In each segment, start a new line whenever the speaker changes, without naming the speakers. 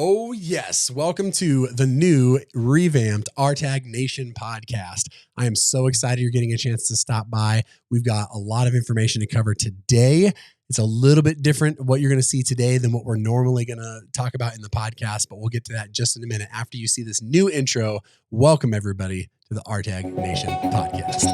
Oh, yes. Welcome to the new revamped RTAG Nation Podcast. I am so excited you're getting a chance to stop by. We've got a lot of information to cover today. It's a little bit different what you're going to see today than what we're normally going to talk about in the podcast, but we'll get to that just in a minute. After you see this new intro, welcome everybody to the RTAG Nation Podcast.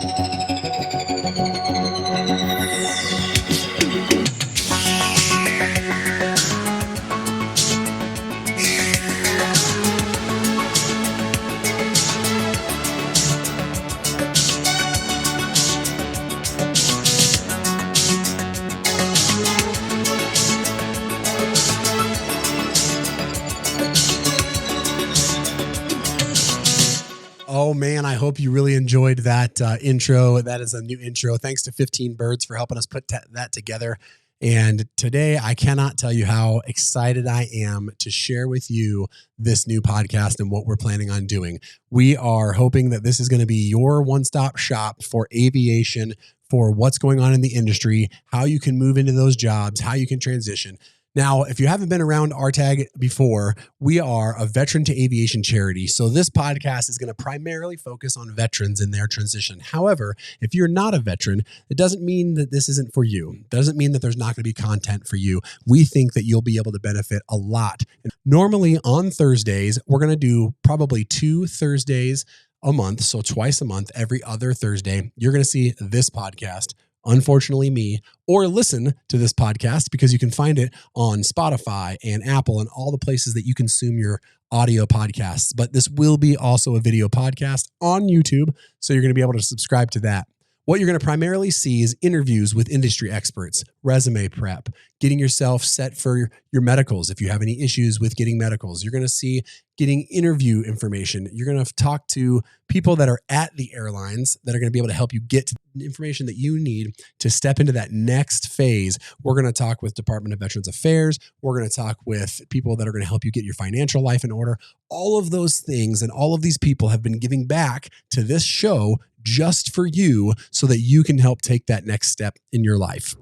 Oh man, I hope you really enjoyed that intro. That is a new intro. Thanks to 15 Birds for helping us put that together. And today, I cannot tell you how excited I am to share with you this new podcast and what we're planning on doing. We are hoping that this is going to be your one-stop shop for aviation, for what's going on in the industry, how you can move into those jobs, how you can transition. Now, if you haven't been around RTAG before, we are a veteran to aviation charity. So this podcast is going to primarily focus on veterans in their transition. However, if you're not a veteran, it doesn't mean that this isn't for you. It doesn't mean that there's not going to be content for you. We think that you'll be able to benefit a lot. And normally on Thursdays, we're going to do probably 2 Thursdays a month. So twice a month, every other Thursday, you're going to see this podcast. Unfortunately, me, or listen to this podcast because you can find it on Spotify and Apple and all the places that you consume your audio podcasts. But this will be also a video podcast on YouTube, so you're going to be able to subscribe to that. What you're going to primarily see is interviews with industry experts, resume prep, getting yourself set for your medicals. If you have any issues with getting medicals, you're going to see getting interview information. You're going to talk to people that are at the airlines that are going to be able to help you get to the information that you need to step into that next phase. We're going to talk with Department of Veterans Affairs. We're going to talk with people that are going to help you get your financial life in order. All of those things and all of these people have been giving back to this show just for you so that you can help take that next step in your life.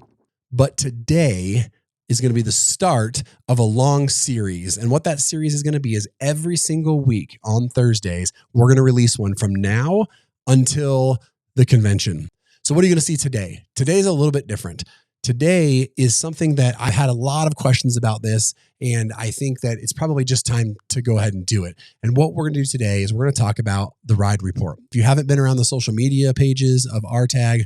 But today is going to be the start of a long series. And what that series is going to be is every single week on Thursdays, we're going to release one from now until the convention. So what are you going to see today? Today is a little bit different. Today is something that I had a lot of questions about this, and I think that it's probably just time to go ahead and do it. And what we're going to do today is we're going to talk about the ride report. If you haven't been around the social media pages of RTAG,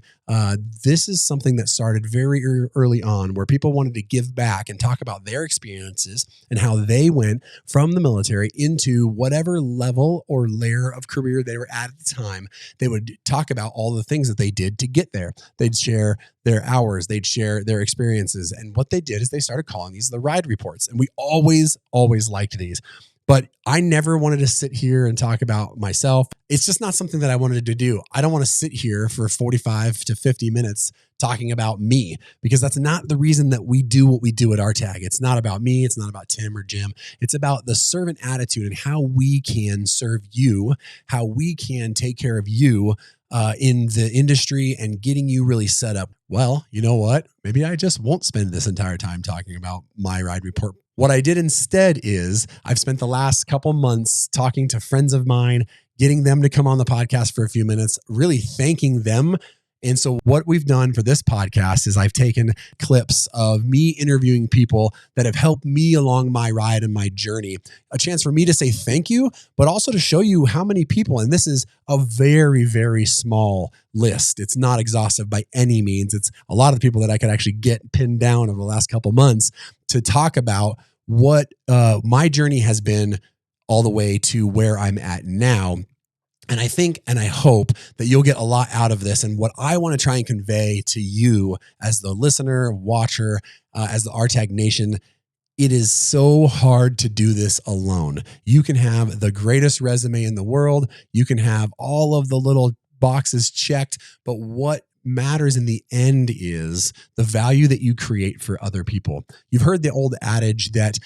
this is something that started very early on where people wanted to give back and talk about their experiences and how they went from the military into whatever level or layer of career they were at the time. They would talk about all the things that they did to get there. They'd share their hours, they'd share their experiences. And what they did is they started calling these the ride reports. And we always liked these. But I never wanted to sit here and talk about myself. It's just not something that I wanted to do. I don't want to sit here for 45 to 50 minutes talking about me, because that's not the reason that we do what we do at RTAG. It's not about me. It's not about Tim or Jim. It's about the servant attitude and how we can serve you, how we can take care of you in the industry and getting you really set up. Well, you know what? Maybe I just won't spend this entire time talking about my ride report. What I did instead is I've spent the last couple months talking to friends of mine, getting them to come on the podcast for a few minutes, really thanking them. And so what we've done for this podcast is I've taken clips of me interviewing people that have helped me along my ride and my journey, a chance for me to say thank you, but also to show you how many people, and this is a very, very small list. It's not exhaustive by any means. It's a lot of the people that I could actually get pinned down over the last couple months to talk about what my journey has been all the way to where I'm at now. And I think and I hope that you'll get a lot out of this. And what I want to try and convey to you as the listener, watcher, as the RTAG Nation, it is so hard to do this alone. You can have the greatest resume in the world. You can have all of the little boxes checked. But what matters in the end is the value that you create for other people. You've heard the old adage that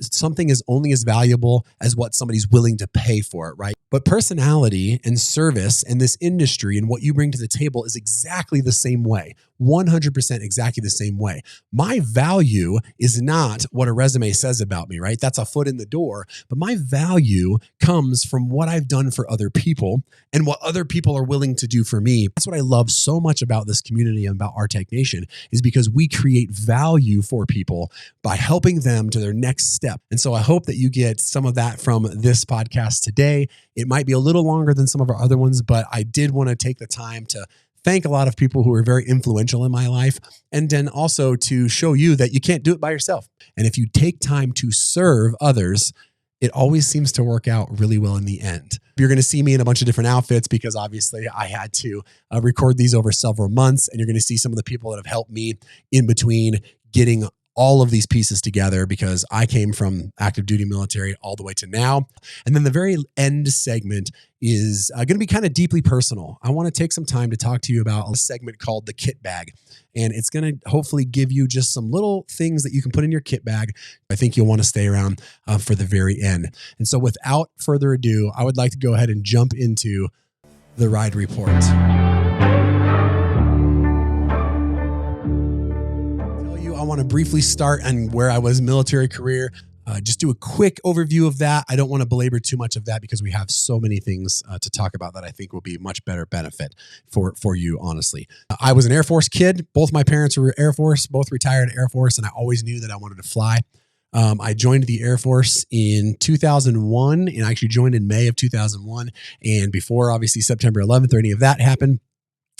something is only as valuable as what somebody's willing to pay for it, right? But personality and service in this industry and what you bring to the table is exactly the same way. 100% exactly the same way. My value is not what a resume says about me, right? That's a foot in the door. But my value comes from what I've done for other people and what other people are willing to do for me. That's what I love so much about this community and about RTAG Nation, is because we create value for people by helping them to their next step. And so I hope that you get some of that from this podcast today. It might be a little longer than some of our other ones, but I did want to take the time to thank a lot of people who are very influential in my life, and then also to show you that you can't do it by yourself. And if you take time to serve others, it always seems to work out really well in the end. You're going to see me in a bunch of different outfits because obviously I had to record these over several months, and you're going to see some of the people that have helped me in between getting all of these pieces together, because I came from active duty military all the way to now. And then the very end segment is going to be kind of deeply personal. I want to take some time to talk to you about a segment called the kit bag. And it's going to hopefully give you just some little things that you can put in your kit bag. I think you'll want to stay around for the very end. And so without further ado, I would like to go ahead and jump into the ride report. I want to briefly start on where I was military career. Just do a quick overview of that. I don't want to belabor too much of that because we have so many things to talk about that I think will be much better benefit for you, honestly. I was an Air Force kid. Both my parents were Air Force, both retired Air Force, and I always knew that I wanted to fly. I joined the Air Force in 2001, and I actually joined in May of 2001. And before, obviously, September 11th or any of that happened.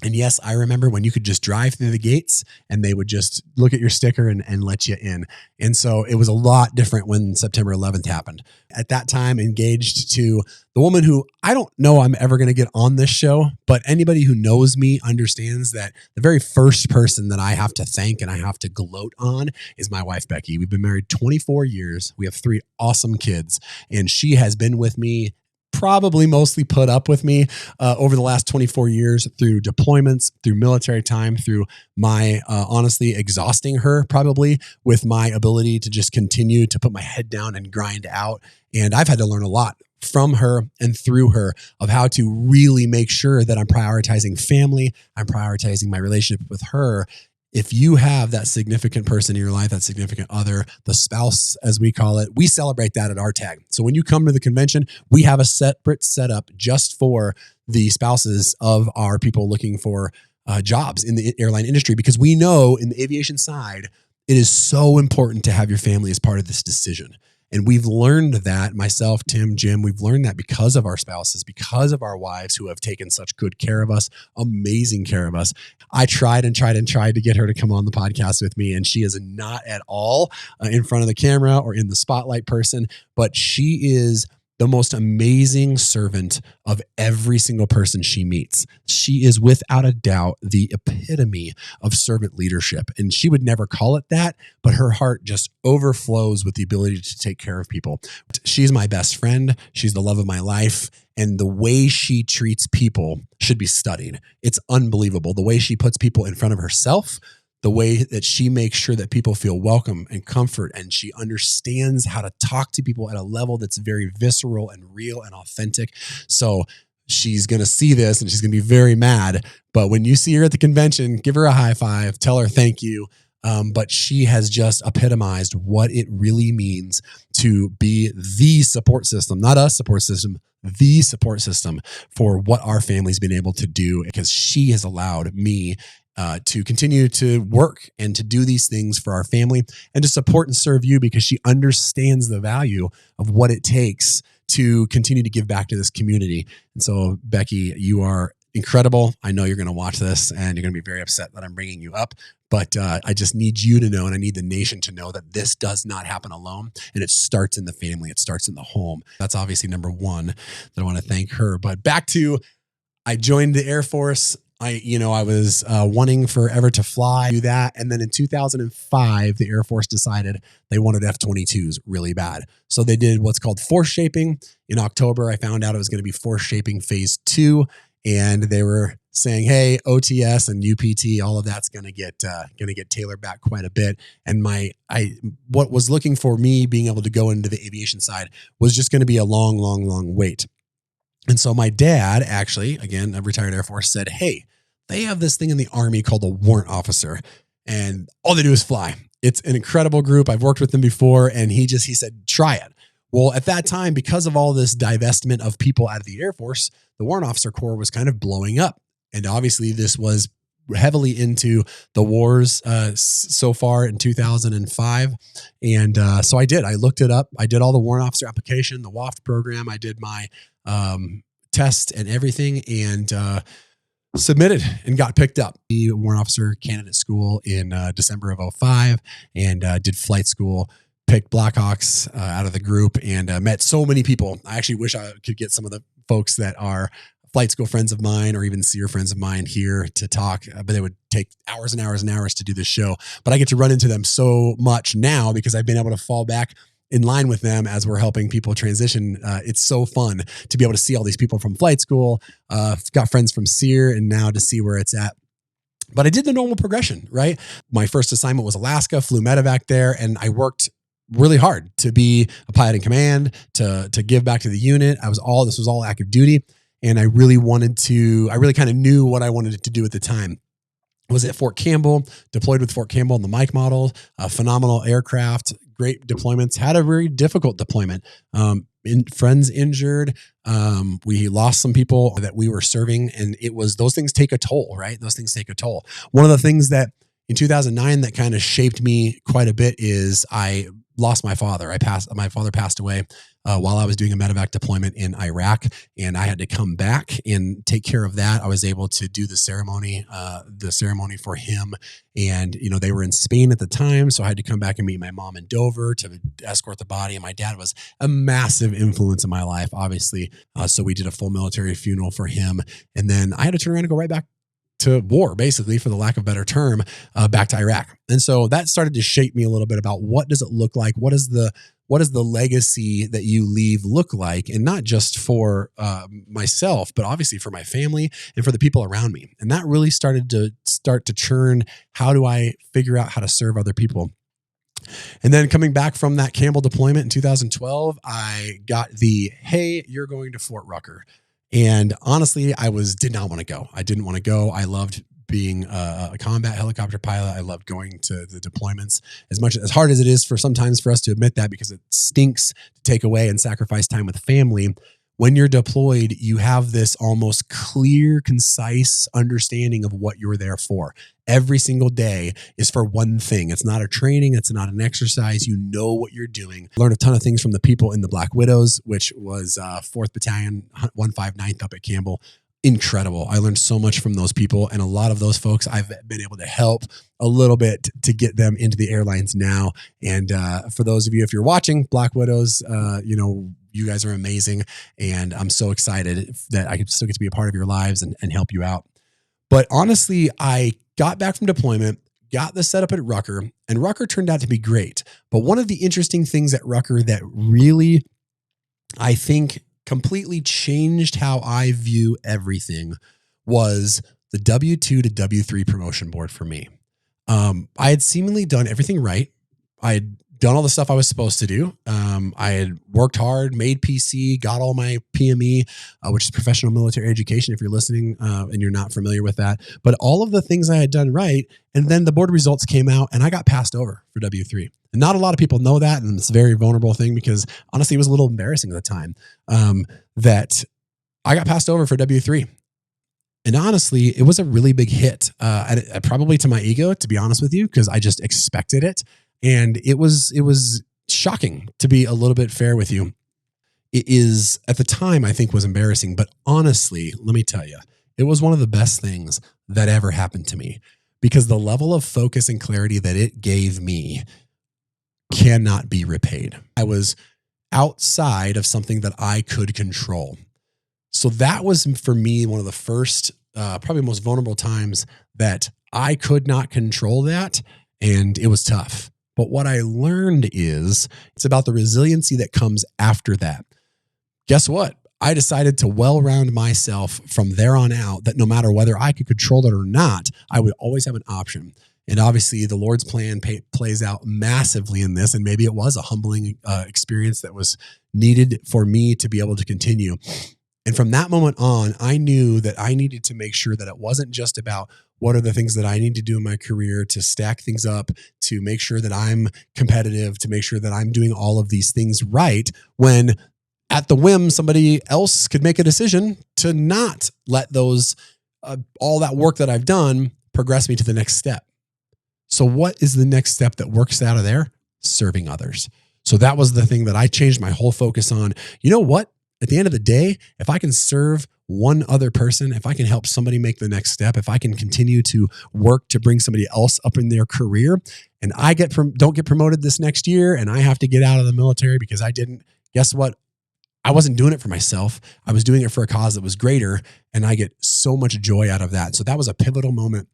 And yes, I remember when you could just drive through the gates and they would just look at your sticker and let you in. And so it was a lot different when September 11th happened. At that time, engaged to the woman who I don't know I'm ever going to get on this show, but anybody who knows me understands that the very first person that I have to thank and I have to gloat on is my wife, Becky. We've been married 24 years. We have 3 awesome kids, and she has been with me, probably mostly put up with me over the last 24 years through deployments, through military time, through my honestly exhausting her probably with my ability to just continue to put my head down and grind out. And I've had to learn a lot from her and through her of how to really make sure that I'm prioritizing family. I'm prioritizing my relationship with her. If you have that significant person in your life, that significant other, the spouse, as we call it, we celebrate that at RTAG. So when you come to the convention, we have a separate setup just for the spouses of our people looking for jobs in the airline industry, because we know in the aviation side, it is so important to have your family as part of this decision. And we've learned that, myself, Tim, Jim, we've learned that because of our spouses, because of our wives who have taken such good care of us, amazing care of us. I tried to get her to come on the podcast with me, and she is not at all in front of the camera or in the spotlight person, but she is the most amazing servant of every single person she meets. She is without a doubt the epitome of servant leadership. And she would never call it that, but her heart just overflows with the ability to take care of people. She's my best friend. She's the love of my life. And the way she treats people should be studied. It's unbelievable. The way she puts people in front of herself, the way that she makes sure that people feel welcome and comfort, and she understands how to talk to people at a level that's very visceral and real and authentic. So she's going to see this and she's going to be very mad. But when you see her at the convention, give her a high five, tell her thank you. But she has just epitomized what it really means to be the support system, not a support system, the support system for what our family's been able to do, because she has allowed me to continue to work and to do these things for our family and to support and serve you, because she understands the value of what it takes to continue to give back to this community. And so, Becky, you are incredible. I know you're going to watch this and you're going to be very upset that I'm bringing you up, but I just need you to know, and I need the nation to know, that this does not happen alone, and it starts in the family. It starts in the home. That's obviously number one that I want to thank her. But back to, I joined the Air Force. I was wanting forever to fly, do that. And then in 2005, the Air Force decided they wanted F-22s really bad. So they did what's called force shaping. In October, I found out it was going to be force shaping phase 2. And they were saying, hey, OTS and UPT, all of that's going to get tailored back quite a bit. And what was looking for me being able to go into the aviation side was just going to be a long, long, long wait. And so my dad, actually, again, a retired Air Force, said, hey, They have this thing in the Army called the warrant officer, and all they do is fly. It's an incredible group. I've worked with them before, and he said, try it. Well, at that time, because of all this divestment of people out of the Air Force, the Warrant Officer Corps was kind of blowing up. And obviously this was heavily into the wars so far in 2005. And so I looked it up. I did all the Warrant Officer application, the WAFT program. I did my test and everything, and submitted and got picked up. The Warrant Officer Candidate School in December of 2005, and did flight school. Picked Blackhawks out of the group, and met so many people. I actually wish I could get some of the folks that are flight school friends of mine or even SEER friends of mine here to talk, but they would take hours and hours and hours to do this show. But I get to run into them so much now because I've been able to fall back in line with them as we're helping people transition. It's so fun to be able to see all these people from flight school, got friends from SEER, and now to see where it's at. But I did the normal progression, right? My first assignment was Alaska, flew medevac there, and I worked really hard to be a pilot in command, to give back to the unit. This was all active duty. And I really kind of knew what I wanted to do at the time. I was at Fort Campbell, deployed with Fort Campbell in the Mike model, phenomenal aircraft, great deployments, had a very difficult deployment. Friends injured. We lost some people that we were serving, and those things take a toll, right? Those things take a toll. One of the things that in 2009 that kind of shaped me quite a bit is I lost my father. My father passed away while I was doing a medevac deployment in Iraq, and I had to come back and take care of that. I was able to do the ceremony for him, and they were in Spain at the time, so I had to come back and meet my mom in Dover to escort the body. And my dad was a massive influence in my life, obviously. So we did a full military funeral for him, and then I had to turn around and go right back to war, basically, for the lack of a better term, back to Iraq. And so that started to shape me a little bit about what does it look like? What is the legacy that you leave look like? And not just for myself, but obviously for my family and for the people around me. And that really started to churn. How do I figure out how to serve other people? And then coming back from that Campbell deployment in 2012, I got hey, you're going to Fort Rucker. And honestly, did not want to go. I didn't want to go. I loved being a combat helicopter pilot. I loved going to the deployments as hard as it is sometimes for us to admit that, because it stinks to take away and sacrifice time with family. When you're deployed, you have this almost clear, concise understanding of what you're there for. Every single day is for one thing. It's not a training. It's not an exercise. You know what you're doing. Learned a ton of things from the people in the Black Widows, which was 4th Battalion, 159th up at Campbell. Incredible. I learned so much from those people, and a lot of those folks I've been able to help a little bit to get them into the airlines now. And for those of you, if you're watching Black Widows, you guys are amazing, and I'm so excited that I still get to be a part of your lives and help you out. But honestly, I got back from deployment, got the setup at Rucker, and Rucker turned out to be great. But one of the interesting things at Rucker that really, I think, completely changed how I view everything was the W2 to W3 promotion board for me. I had seemingly done everything right. I had done all the stuff I was supposed to do. I had worked hard, made PC, got all my PME, which is professional military education, if you're listening and you're not familiar with that. But all of the things I had done right, and then the board results came out, and I got passed over for W3. And not a lot of people know that, and it's a very vulnerable thing, because honestly, it was a little embarrassing at the time that I got passed over for W3. And honestly, it was a really big hit, and probably to my ego, to be honest with you, because I just expected it. And it was shocking, to be a little bit fair with you. It is, at the time, I think was embarrassing, but honestly, let me tell you, it was one of the best things that ever happened to me, because the level of focus and clarity that it gave me cannot be repaid. I was outside of something that I could control. So that was, for me, one of the first, probably most vulnerable times that I could not control that. And it was tough. But what I learned is it's about the resiliency that comes after that. Guess what? I decided to well-round myself from there on out, that no matter whether I could control it or not, I would always have an option. And obviously the Lord's plan plays out massively in this. And maybe it was a humbling experience that was needed for me to be able to continue. And from that moment on, I knew that I needed to make sure that it wasn't just about what are the things that I need to do in my career to stack things up, to make sure that I'm competitive, to make sure that I'm doing all of these things right, when at the whim, somebody else could make a decision to not let those, all that work that I've done progress me to the next step. So what is the next step that works out of there? Serving others. So that was the thing that I changed my whole focus on. You know what? At the end of the day, if I can serve one other person, if I can help somebody make the next step, if I can continue to work to bring somebody else up in their career, and I don't get promoted this next year, and I have to get out of the military because I didn't, guess what? I wasn't doing it for myself. I was doing it for a cause that was greater, and I get so much joy out of that. So that was a pivotal moment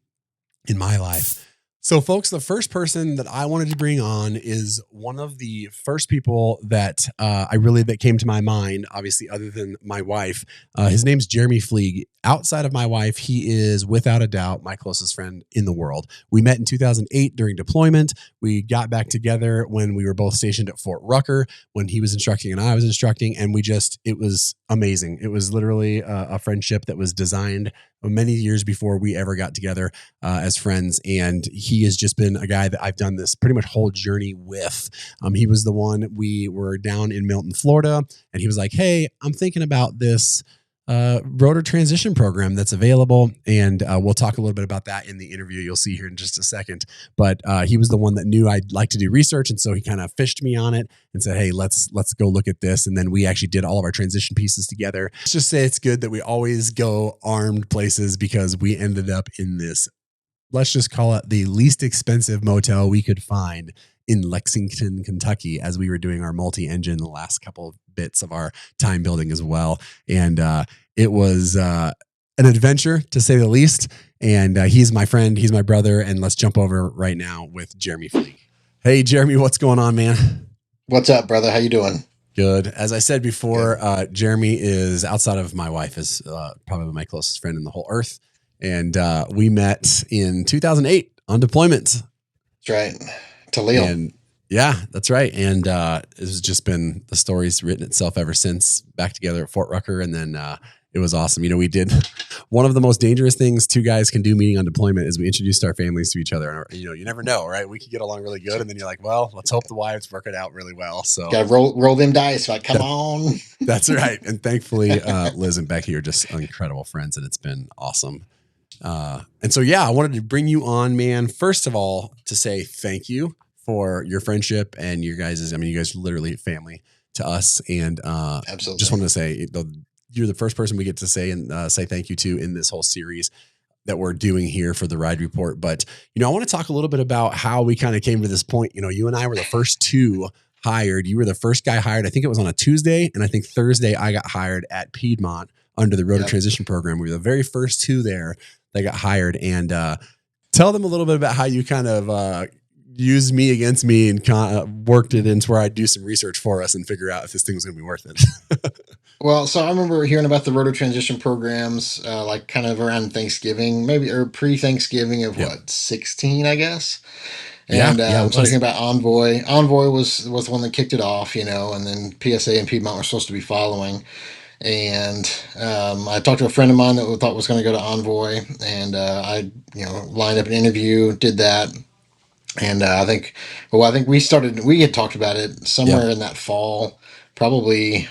in my life. So folks, the first person that I wanted to bring on is one of the first people that that came to my mind, obviously other than my wife. His name's Jeremy Fleeg. Outside of my wife, he is without a doubt my closest friend in the world. We met in 2008 during deployment. We got back together when we were both stationed at Fort Rucker, when he was instructing and I was instructing. And it was amazing. It was literally a friendship that was designed many years before we ever got together as friends. And he has just been a guy that I've done this pretty much whole journey with. He was the one, we were down in Milton, Florida, and he was like, hey, I'm thinking about this rotor transition program that's available. And we'll talk a little bit about that in the interview you'll see here in just a second. But he was the one that knew I'd like to do research. And so he kind of fished me on it and said, hey, let's go look at this. And then we actually did all of our transition pieces together. Let's just say it's good that we always go armed places, because we ended up in this, let's just call it the least expensive motel we could find in Lexington, Kentucky, as we were doing our multi-engine the last couple of bits of our time building as well. And it was an adventure, to say the least. And he's my friend, he's my brother. And let's jump over right now with Jeremy Fleeg. Hey, Jeremy, what's going on, man?
What's up, brother? How you doing?
Good. As I said before, Jeremy is, outside of my wife, is probably my closest friend in the whole earth. And we met in 2008 on deployment.
That's right. Toledo.
And yeah, that's right. And it's just been, the story's written itself ever since, back together at Fort Rucker. And then it was awesome. You know, we did one of the most dangerous things two guys can do meeting on deployment is we introduced our families to each other. And, you know, you never know, right? We could get along really good. And then you're like, well, let's hope the wives work it out really well. So
gotta roll them dice. Like, come on.
That's right. And thankfully, Liz and Becky are just incredible friends, and it's been awesome. And so, yeah, I wanted to bring you on, man, first of all, to say thank you for your friendship and your guys', I mean, you guys are literally family to us. And
Absolutely.
Just wanted to say, you're the first person we get to say thank you to in this whole series that we're doing here for the Ride Report. But, you know, I want to talk a little bit about how we kind of came to this point. You know, you and I were the first two hired. You were the first guy hired. I think it was on a Tuesday. And I think Thursday I got hired at Piedmont under the Rotor Transition Program. We were the very first two there that got hired. And tell them a little bit about how you kind of used me against me and worked it into where I'd do some research for us and figure out if this thing was going to be worth it.
Well, so I remember hearing about the rotor transition programs, like kind of around Thanksgiving, maybe, or pre-Thanksgiving of 16, I guess. And so thinking about Envoy. Envoy was the one that kicked it off, you know, and then PSA and Piedmont were supposed to be following. And I talked to a friend of mine that thought was going to go to Envoy, and I, lined up an interview, did that. And I think we had talked about it somewhere in that fall, probably.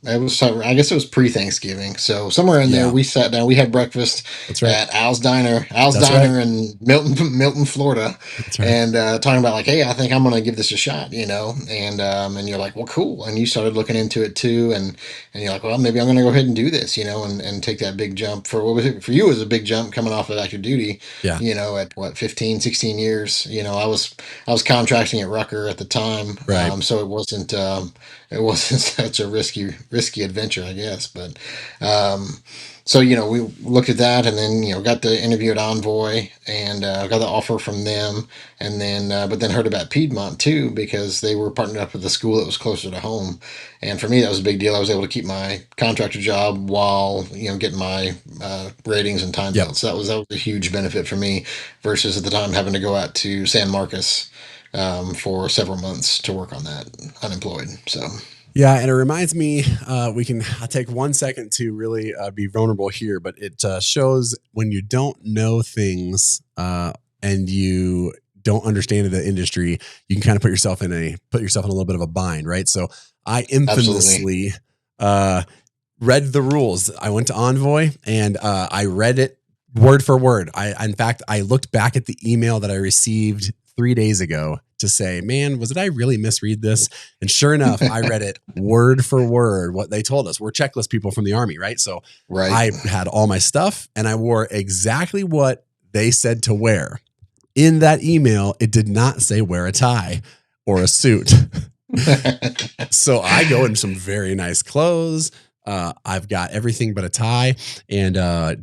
I guess it was pre-Thanksgiving. So somewhere in there, we sat down. We had breakfast at Al's Diner in Milton, Florida, and talking about like, hey, I think I'm going to give this a shot, you know. And you're like, well, cool. And you started looking into it too, and you're like, well, maybe I'm going to go ahead and do this, you know, and take that big jump. For what was it for you? It was a big jump coming off of active duty. You know, at what 15, 16 years. You know, I was contracting at Rucker at the time, so it wasn't such a risky adventure, I guess. But so we looked at that, and then got the interview at Envoy, and got the offer from them, and then but then heard about Piedmont too, because they were partnered up with a school that was closer to home. And for me, that was a big deal. I was able to keep my contractor job while getting my ratings and time belts. So that was a huge benefit for me, versus at the time having to go out to San Marcos for several months to work on that unemployed. So
Yeah, and it reminds me, I'll take 1 second to really be vulnerable here, but it shows when you don't know things and you don't understand the industry, you can kind of put yourself in a little bit of a bind, right? So I infamously read the rules. I went to Envoy and I read it word for word. In fact, I looked back at the email that I received 3 days ago to say, man, did I really misread this? And sure enough, I read it word for word, what they told us. We're checklist people from the Army, right? So I had all my stuff and I wore exactly what they said to wear. In that email, it did not say wear a tie or a suit. So I go in some very nice clothes. I've got everything but a tie, and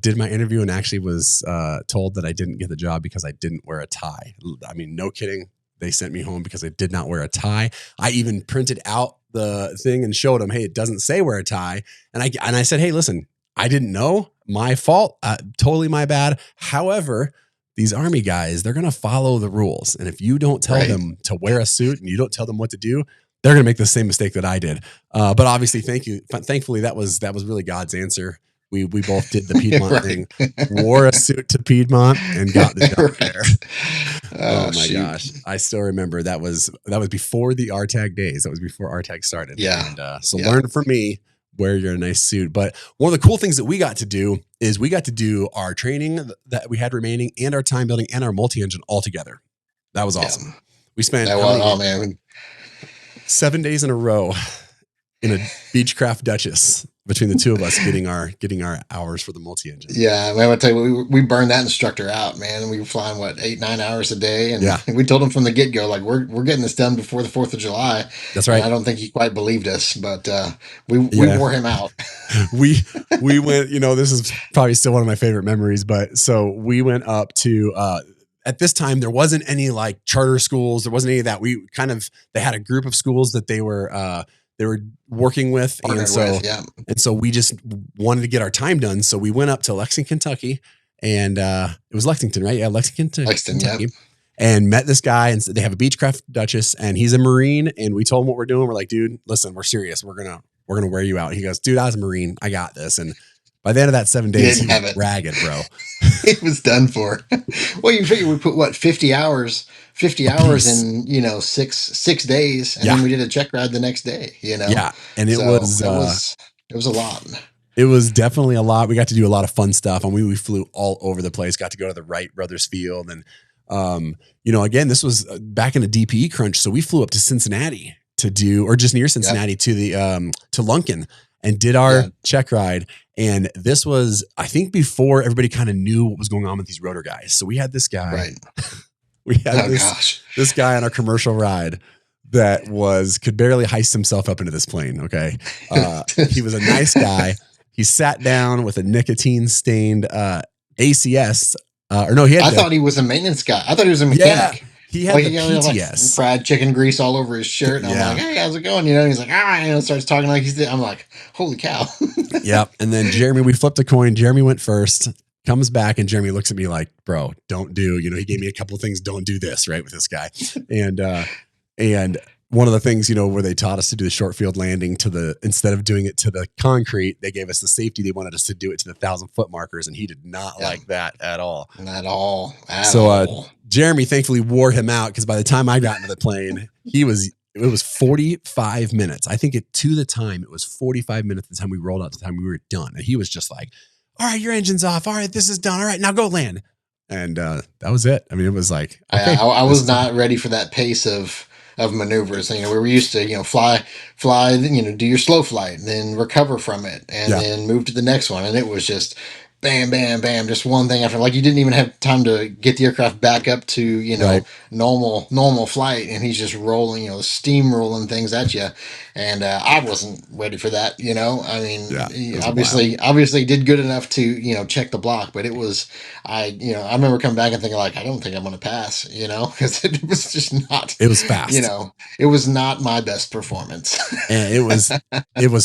did my interview and actually was told that I didn't get the job because I didn't wear a tie. I mean, no kidding. They sent me home because I did not wear a tie. I even printed out the thing and showed them, hey, it doesn't say wear a tie. And I said, hey, listen, I didn't know. My fault. Totally my bad. However, these Army guys, they're going to follow the rules. And if you don't tell them to wear a suit and you don't tell them what to do, they're going to make the same mistake that I did. But obviously, thankfully, that was really God's answer. We both did the Piedmont thing, wore a suit to Piedmont, and got the job there. Oh my gosh, I still remember that was before the RTAG days. That was before RTAG started.
Yeah.
And so learn from me. Wear your nice suit. But one of the cool things that we got to do is we got to do our training that we had remaining and our time building and our multi-engine all together. That was awesome. Yeah. We spent 7 days in a row in a Beechcraft Duchess between the two of us getting our hours for the multi-engine.
Yeah, man, I tell you, we burned that instructor out, man. We were flying 8-9 hours a day, and we told him from the get go, like we're getting this done before the 4th of July.
That's right.
And I don't think he quite believed us, but we wore him out.
we went. This is probably still one of my favorite memories. But so we went up to. At this time, there wasn't any like charter schools. There wasn't any of that. They had a group of schools that they were working with. And so we just wanted to get our time done. So we went up to Lexington, Kentucky, and it was Lexington, right? Yeah. Lexington, Kentucky. And met this guy, and they have a Beechcraft Duchess, and he's a Marine. And we told him what we're doing. We're like, dude, listen, we're serious. We're going to wear you out. He goes, dude, I was a Marine. I got this. And by the end of that 7 days, he was ragged, bro.
It was done for. Well, you figure we put 50 hours in, 6 days, and then we did a check ride the next day,
Yeah. And it was
a lot.
It was definitely a lot. We got to do a lot of fun stuff. And we flew all over the place, got to go to the Wright Brothers field. And, again, this was back in the DPE crunch. So we flew up to Cincinnati or just near Cincinnati to the, to Lunken, and did our check ride. And this was, I think, before everybody kind of knew what was going on with these rotor guys. So we had this guy, we had this guy on our commercial ride that could barely heist himself up into this plane. Okay. He was a nice guy. He sat down with a nicotine stained, ACS, I
thought he was a maintenance guy. I thought he was a mechanic.
Yeah. He had the PTS.
Fried chicken grease all over his shirt. And I'm like, hey, how's it going? He's like, starts talking like I'm like, holy cow.
Yep. And then Jeremy, we flipped a coin. Jeremy went first, comes back, and Jeremy looks at me like, bro, don't do, he gave me a couple of things. Don't do this, right, with this guy. And one of the things, where they taught us to do the short field landing instead of doing it to the concrete, they gave us the safety. They wanted us to do it to the 1,000-foot markers. And he did not like that at all.
Not at all.
Jeremy thankfully wore him out, because by the time I got into the plane, it was 45 minutes. I think to the time it was 45 minutes the time we rolled out to the time we were done. And he was just like, all right, your engine's off. All right, this is done. All right, now go land. And that was it. I mean, it was like,
okay, I was not ready for that pace of maneuvers. We were used to, fly, do your slow flight, and then recover from it, and then move to the next one. And it was just bam, bam, bam, just one thing after. Like, you didn't even have time to get the aircraft back up to, normal flight, and he's just rolling, steamrolling things at you. And I wasn't ready for that, I mean, he obviously did good enough to, check the block, but it was, I remember coming back and thinking, like, I don't think I'm going to pass, because it was just not.
It was fast.
It was not my best performance.
And it was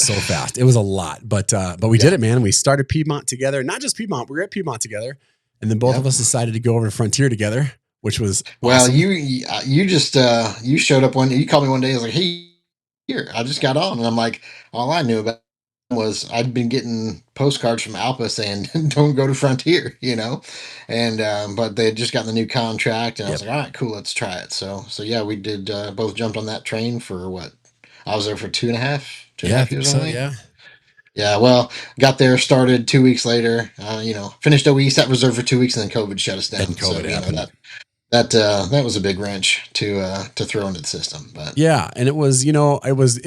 so fast. It was a lot, but we did it, man. We started Piedmont together, not just Piedmont. We were at Piedmont together, and then both of us decided to go over to Frontier together, which was awesome.
Well, you just you showed up you called me one day. I was like, hey, here. I just got on. And I'm like, all I knew about was I'd been getting postcards from Alpa saying, don't go to Frontier, and, but they had just gotten the new contract and I was like, all right, cool, let's try it. So yeah, we did, both jumped on that train for what? I was there for two and a half years, I think.
Yeah.
Yeah, well, got there, started 2 weeks later, finished OE, sat reserve for 2 weeks, and then COVID shut us down.
And COVID happened.
That was a big wrench to throw into the system. But
yeah, and it was, it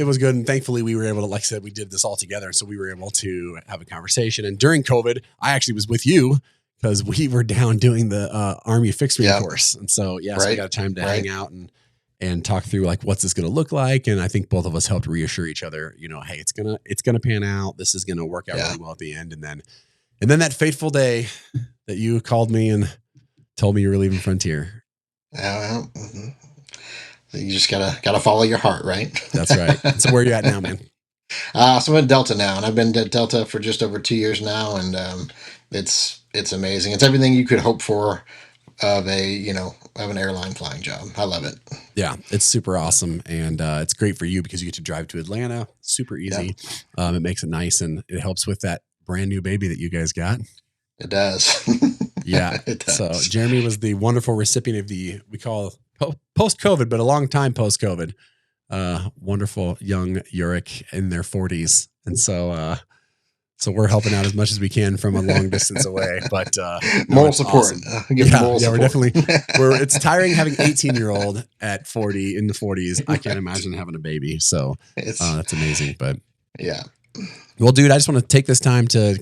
was good. And thankfully we were able to, like I said, we did this all together. So we were able to have a conversation. And during COVID, I actually was with you because we were down doing the Army fixed wing course. And so, so we got time to hang out and talk through like, what's this going to look like? And I think both of us helped reassure each other, hey, it's going to pan out. This is going to work out really well at the end. And then that fateful day that you called me and told me you were leaving Frontier.
Mm-hmm. You just gotta follow your heart, right?
That's right. So where are you at now, man?
So I'm at Delta now, and I've been at Delta for just over 2 years now, and it's amazing. It's everything you could hope for of an airline flying job. I love it.
Yeah, it's super awesome, and it's great for you because you get to drive to Atlanta, super easy. Yep. It makes it nice, and it helps with that brand new baby that you guys got.
It does.
Yeah.
It does.
So Jeremy was the wonderful recipient of we call post-COVID, but a long time post-COVID, wonderful young Uric in their 40s. And so we're helping out as much as we can from a long distance away, but
moral support.
Awesome. We're definitely, it's tiring having 18-year-old at 40 in the 40s. I can't imagine having a baby. So that's amazing, but
yeah.
Well, dude, I just want to take this time to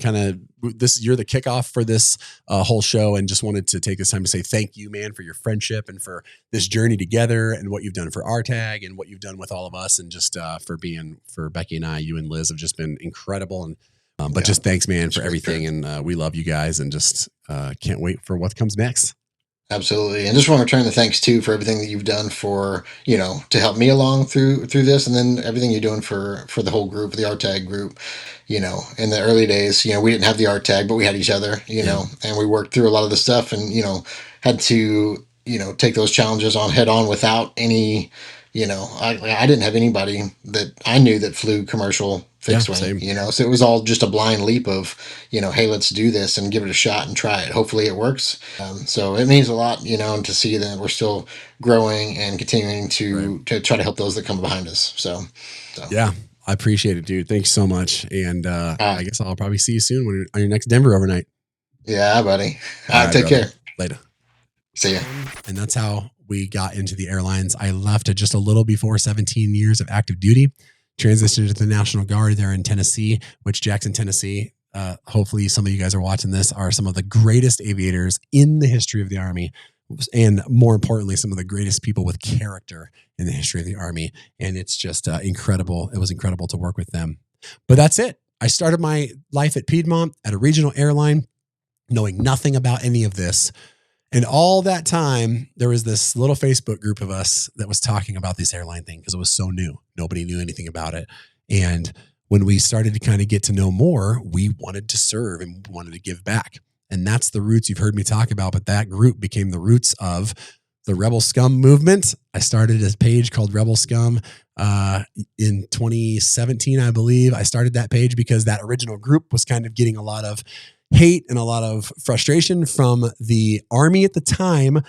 you're the kickoff for this whole show, and just wanted to take this time to say thank you, man, for your friendship and for this journey together and what you've done for RTAG and what you've done with all of us, and just for Becky and I, you and Liz have just been incredible. And just thanks, man, for everything. And we love you guys, and just can't wait for what comes next.
Absolutely. And just want to return the thanks too for everything that you've done for, to help me along through this, and then everything you're doing for the whole group, the RTAG group. In the early days, we didn't have the RTAG, but we had each other, and we worked through a lot of the stuff, and, had to, take those challenges on head on without any, I didn't have anybody that I knew that flew commercial fixed wing, so it was all just a blind leap of, hey, let's do this and give it a shot and try it. Hopefully it works. So it means a lot, to see that we're still growing and continuing to try to help those that come behind us. So.
Yeah, I appreciate it, dude. Thanks so much. And I guess I'll probably see you soon on your next Denver overnight.
Yeah, buddy. All right, take care.
Later.
See ya.
And that's how we got into the airlines. I left at just a little before 17 years of active duty, transitioned to the National Guard there in Tennessee, which Jackson, Tennessee, hopefully some of you guys are watching this, are some of the greatest aviators in the history of the Army. And more importantly, some of the greatest people with character in the history of the Army. And it's just incredible. It was incredible to work with them. But that's it. I started my life at Piedmont at a regional airline, knowing nothing about any of this. And all that time, there was this little Facebook group of us that was talking about this airline thing because it was so new. Nobody knew anything about it. And when we started to kind of get to know more, we wanted to serve and wanted to give back. And that's the roots you've heard me talk about. But that group became the roots of the Rebel Scum movement. I started a page called Rebel Scum in 2017, I believe. I started that page because that original group was kind of getting a lot of hate and a lot of frustration from the Army at the time,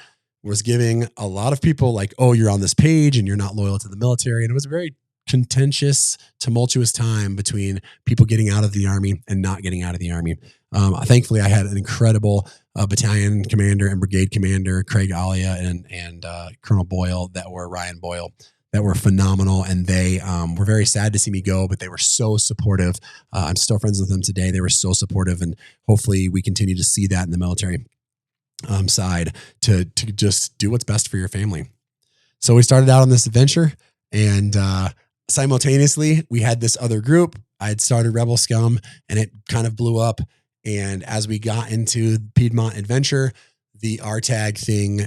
was giving a lot of people like, oh, you're on this page and you're not loyal to the military. And it was a very contentious, tumultuous time between people getting out of the Army and not getting out of the Army. Thankfully, I had an incredible battalion commander and brigade commander, Craig Alia and Colonel Boyle, Ryan Boyle, that were phenomenal. And they were very sad to see me go, but they were so supportive. I'm still friends with them today. They were so supportive, and hopefully we continue to see that in the military side to just do what's best for your family. So we started out on this adventure, and simultaneously we had this other group. I had started Rebel Scum, and it kind of blew up. And as we got into Piedmont Adventure, the RTAG thing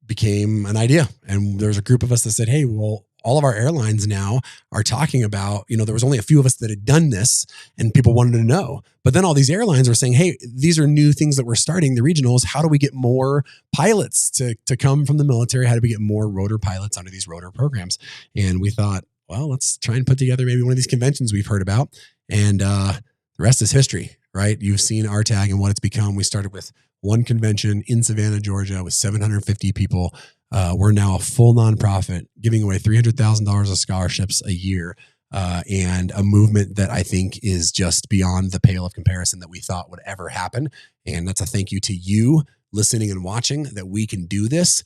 became an idea. And there was a group of us that said, hey, well, all of our airlines now are talking about, there was only a few of us that had done this and people wanted to know. But then all these airlines were saying, hey, these are new things that we're starting, the regionals. How do we get more pilots to come from the military? How do we get more rotor pilots under these rotor programs? And we thought, well, let's try and put together maybe one of these conventions we've heard about. And the rest is history, right? You've seen RTAG and what it's become. We started with one convention in Savannah, Georgia with 750 people. We're now a full nonprofit giving away $300,000 of scholarships a year. And a movement that I think is just beyond the pale of comparison that we thought would ever happen. And that's a thank you to you listening and watching that we can do this.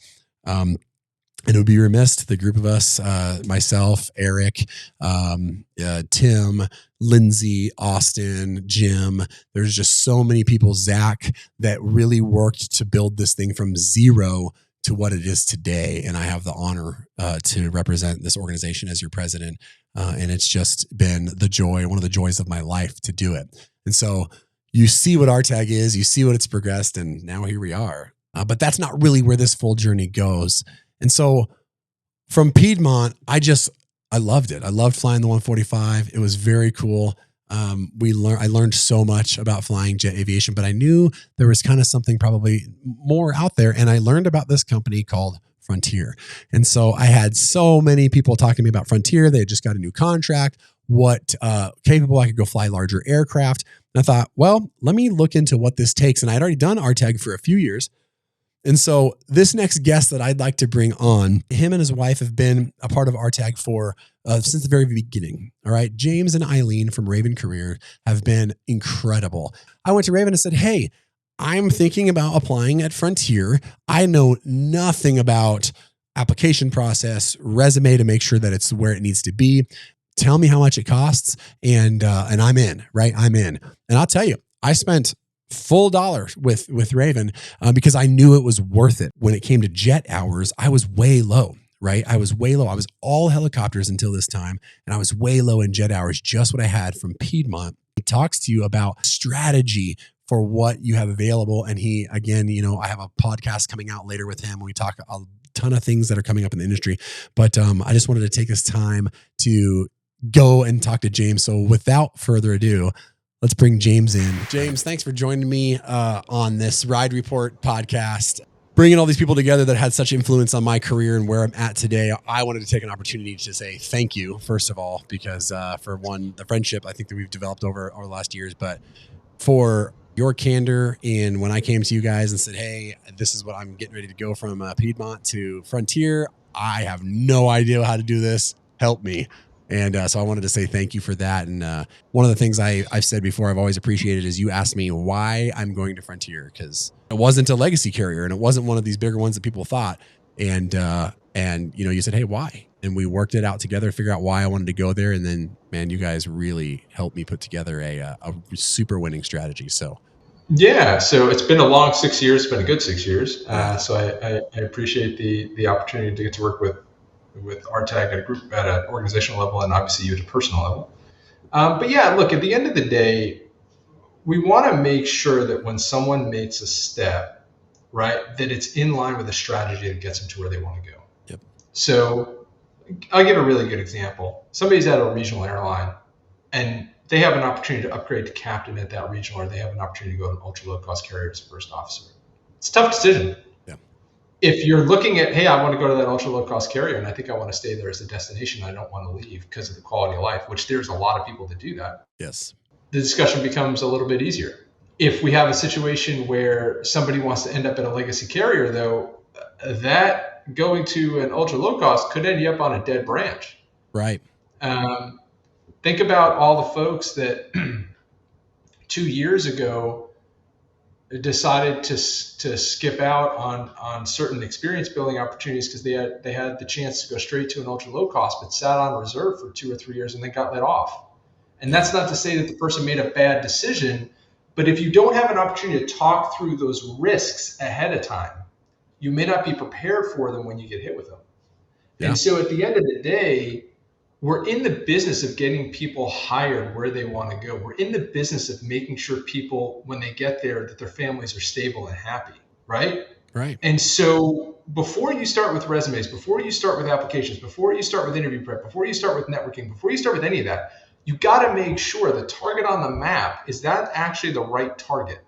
And it would be remiss, the group of us, myself, Eric, Tim, Lindsay, Austin, Jim. There's just so many people, Zach, that really worked to build this thing from zero to what it is today. And I have the honor to represent this organization as your president. And it's just been one of the joys of my life to do it. And so you see what RTAG is, you see what it's progressed, and now here we are. But that's not really where this full journey goes. And so from Piedmont, I loved it. I loved flying the 145. It was very cool. I learned so much about flying jet aviation, but I knew there was kind of something probably more out there. And I learned about this company called Frontier. And so I had so many people talking to me about Frontier. They had just got a new contract, what capable I could go fly larger aircraft. And I thought, well, let me look into what this takes. And I'd already done RTAG for a few years. And so this next guest that I'd like to bring on, him and his wife have been a part of RTAG for since the very beginning. All right. James and Eileen from Raven Career have been incredible. I went to Raven and said, hey, I'm thinking about applying at Frontier. I know nothing about application process, resume to make sure that it's where it needs to be. Tell me how much it costs. And I'm in, right? I'm in. And I'll tell you, I spent full dollar with Raven because I knew it was worth it. When it came to jet hours, I was way low, right? I was way low. I was all helicopters until this time. And I was way low in jet hours, just what I had from Piedmont. He talks to you about strategy for what you have available. And he, again, I have a podcast coming out later with him. We talk a ton of things that are coming up in the industry, but I just wanted to take this time to go and talk to James. So without further ado, let's bring James in. James, thanks for joining me on this Ride Report podcast. Bringing all these people together that had such influence on my career and where I'm at today, I wanted to take an opportunity to say thank you, first of all, because for one, the friendship I think that we've developed over the last years, but for your candor in when I came to you guys and said, hey, this is what I'm getting ready to go from Piedmont to Frontier. I have no idea how to do this. Help me. And so I wanted to say thank you for that. And one of the things I've said before, I've always appreciated is you asked me why I'm going to Frontier, because it wasn't a legacy carrier and it wasn't one of these bigger ones that people thought. And you said, hey, why? And we worked it out together, figure out why I wanted to go there. And then, man, you guys really helped me put together a super winning strategy. So.
Yeah, so it's been a long 6 years. It's been a good 6 years. So I appreciate the opportunity to get to work with RTAG at a group, at an organizational level, and obviously you at a personal level. But yeah, look, at the end of the day, we want to make sure that when someone makes a step, right, that it's in line with a strategy that gets them to where they want to go.
Yep.
So I'll give a really good example. Somebody's at a regional airline and they have an opportunity to upgrade to captain at that regional, or they have an opportunity to go to an ultra low cost carrier as a first officer. It's a tough decision.
Yeah.
If you're looking at, hey, I want to go to that ultra low cost carrier and I think I want to stay there as a destination, I don't want to leave because of the quality of life, which there's a lot of people that do that.
Yes.
The discussion becomes a little bit easier. If we have a situation where somebody wants to end up at a legacy carrier, though, that going to an ultra low cost could end you up on a dead branch.
Right.
Think about all the folks that 2 years ago decided to skip out on certain experience building opportunities because they had the chance to go straight to an ultra low cost, but sat on reserve for 2 or 3 years and then got let off. And that's not to say that the person made a bad decision, but if you don't have an opportunity to talk through those risks ahead of time, you may not be prepared for them when you get hit with them. Yeah. And so at the end of the day, we're in the business of getting people hired where they want to go. We're in the business of making sure people, when they get there, that their families are stable and happy, right?
Right.
And so before you start with resumes, before you start with applications, before you start with interview prep, before you start with networking, before you start with any of that, you got to make sure the target on the map, is that actually the right target?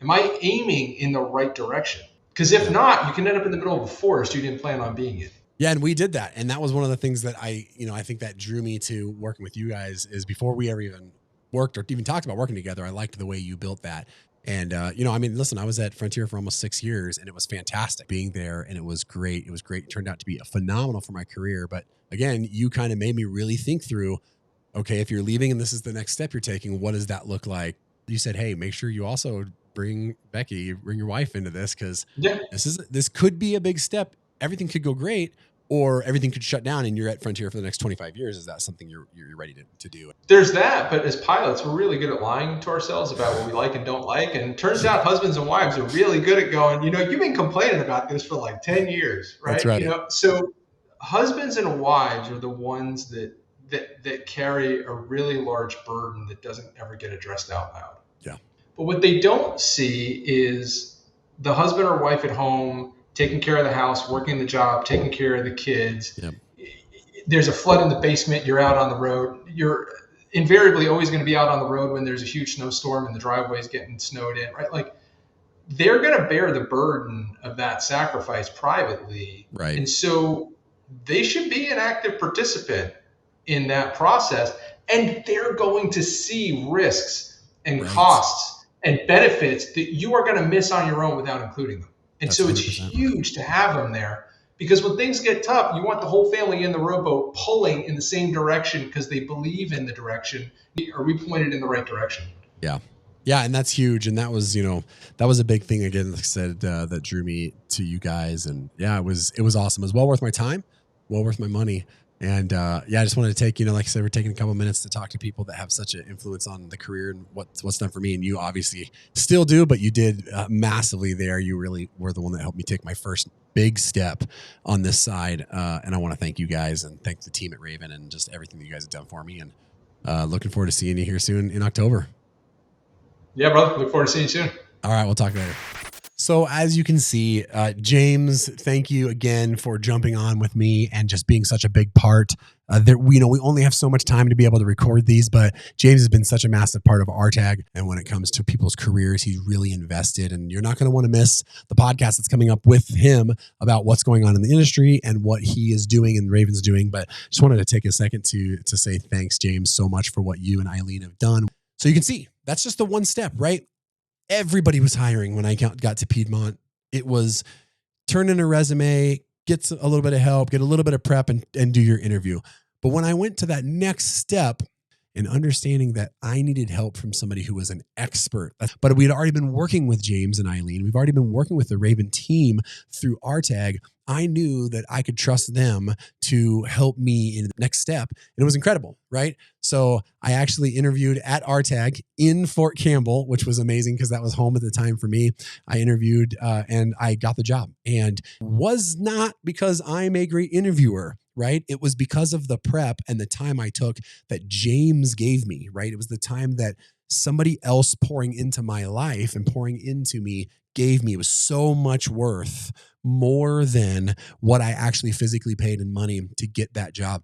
Am I aiming in the right direction? Because if not, you can end up in the middle of a forest you didn't plan on being in.
Yeah. And we did that. And that was one of the things that I think that drew me to working with you guys is before we ever even worked or even talked about working together, I liked the way you built that. And, listen, I was at Frontier for almost 6 years and it was fantastic being there and it was great. It was great. It turned out to be phenomenal for my career. But again, you kind of made me really think through, okay, if you're leaving and this is the next step you're taking, what does that look like? You said, hey, make sure you also bring your wife into this because this could be a big step. Everything could go great or everything could shut down and you're at Frontier for the next 25 years. Is that something you're ready to do?
There's that, but as pilots, we're really good at lying to ourselves about what we like and don't like. And it turns out husbands and wives are really good at going, you've been complaining about this for like 10 years, right?
That's right.
So husbands and wives are the ones that carry a really large burden that doesn't ever get addressed out loud.
Yeah.
But what they don't see is the husband or wife at home taking care of the house, working the job, taking care of the kids.
Yep.
There's a flood in the basement. You're out on the road. You're invariably always going to be out on the road when there's a huge snowstorm and the driveway is getting snowed in, right? Like they're going to bear the burden of that sacrifice privately.
Right.
And so they should be an active participant in that process. And they're going to see risks and costs and benefits that you are going to miss on your own without including them. And so it's huge to have them there because when things get tough, you want the whole family in the rowboat pulling in the same direction because they believe in the direction. Are we pointed in the right direction?
Yeah. Yeah. And that's huge. And that was, that was a big thing again, like I said, that drew me to you guys. And yeah, it was awesome. It was well worth my time, well worth my money. And I just wanted to take, like I said, we're taking a couple of minutes to talk to people that have such an influence on the career and what's done for me. And you obviously still do, but you did massively there. You really were the one that helped me take my first big step on this side. And I want to thank you guys and thank the team at Raven and just everything that you guys have done for me. And looking forward to seeing you here soon in October.
Yeah, brother. Look forward to seeing you soon.
All right. We'll talk later. So as you can see, James, thank you again for jumping on with me and just being such a big part. We only have so much time to be able to record these, but James has been such a massive part of RTAG. And when it comes to people's careers, he's really invested. And you're not going to want to miss the podcast that's coming up with him about what's going on in the industry and what he is doing and Raven's doing. But just wanted to take a second to say thanks, James, so much for what you and Eileen have done. So you can see that's just the one step, right? Everybody was hiring when I got to Piedmont. It was turn in a resume, get a little bit of help, get a little bit of prep and do your interview. But when I went to that next step and understanding that I needed help from somebody who was an expert, but we had already been working with James and Eileen. We've already been working with the Raven team through RTAG. I knew that I could trust them to help me in the next step. And it was incredible, right? So I actually interviewed at RTAG in Fort Campbell, which was amazing because that was home at the time for me. I interviewed and I got the job, and was not because I'm a great interviewer, right? It was because of the prep and the time I took that James gave me, right? It was the time that somebody else pouring into my life and pouring into me gave me. It was so much worth more than what I actually physically paid in money to get that job.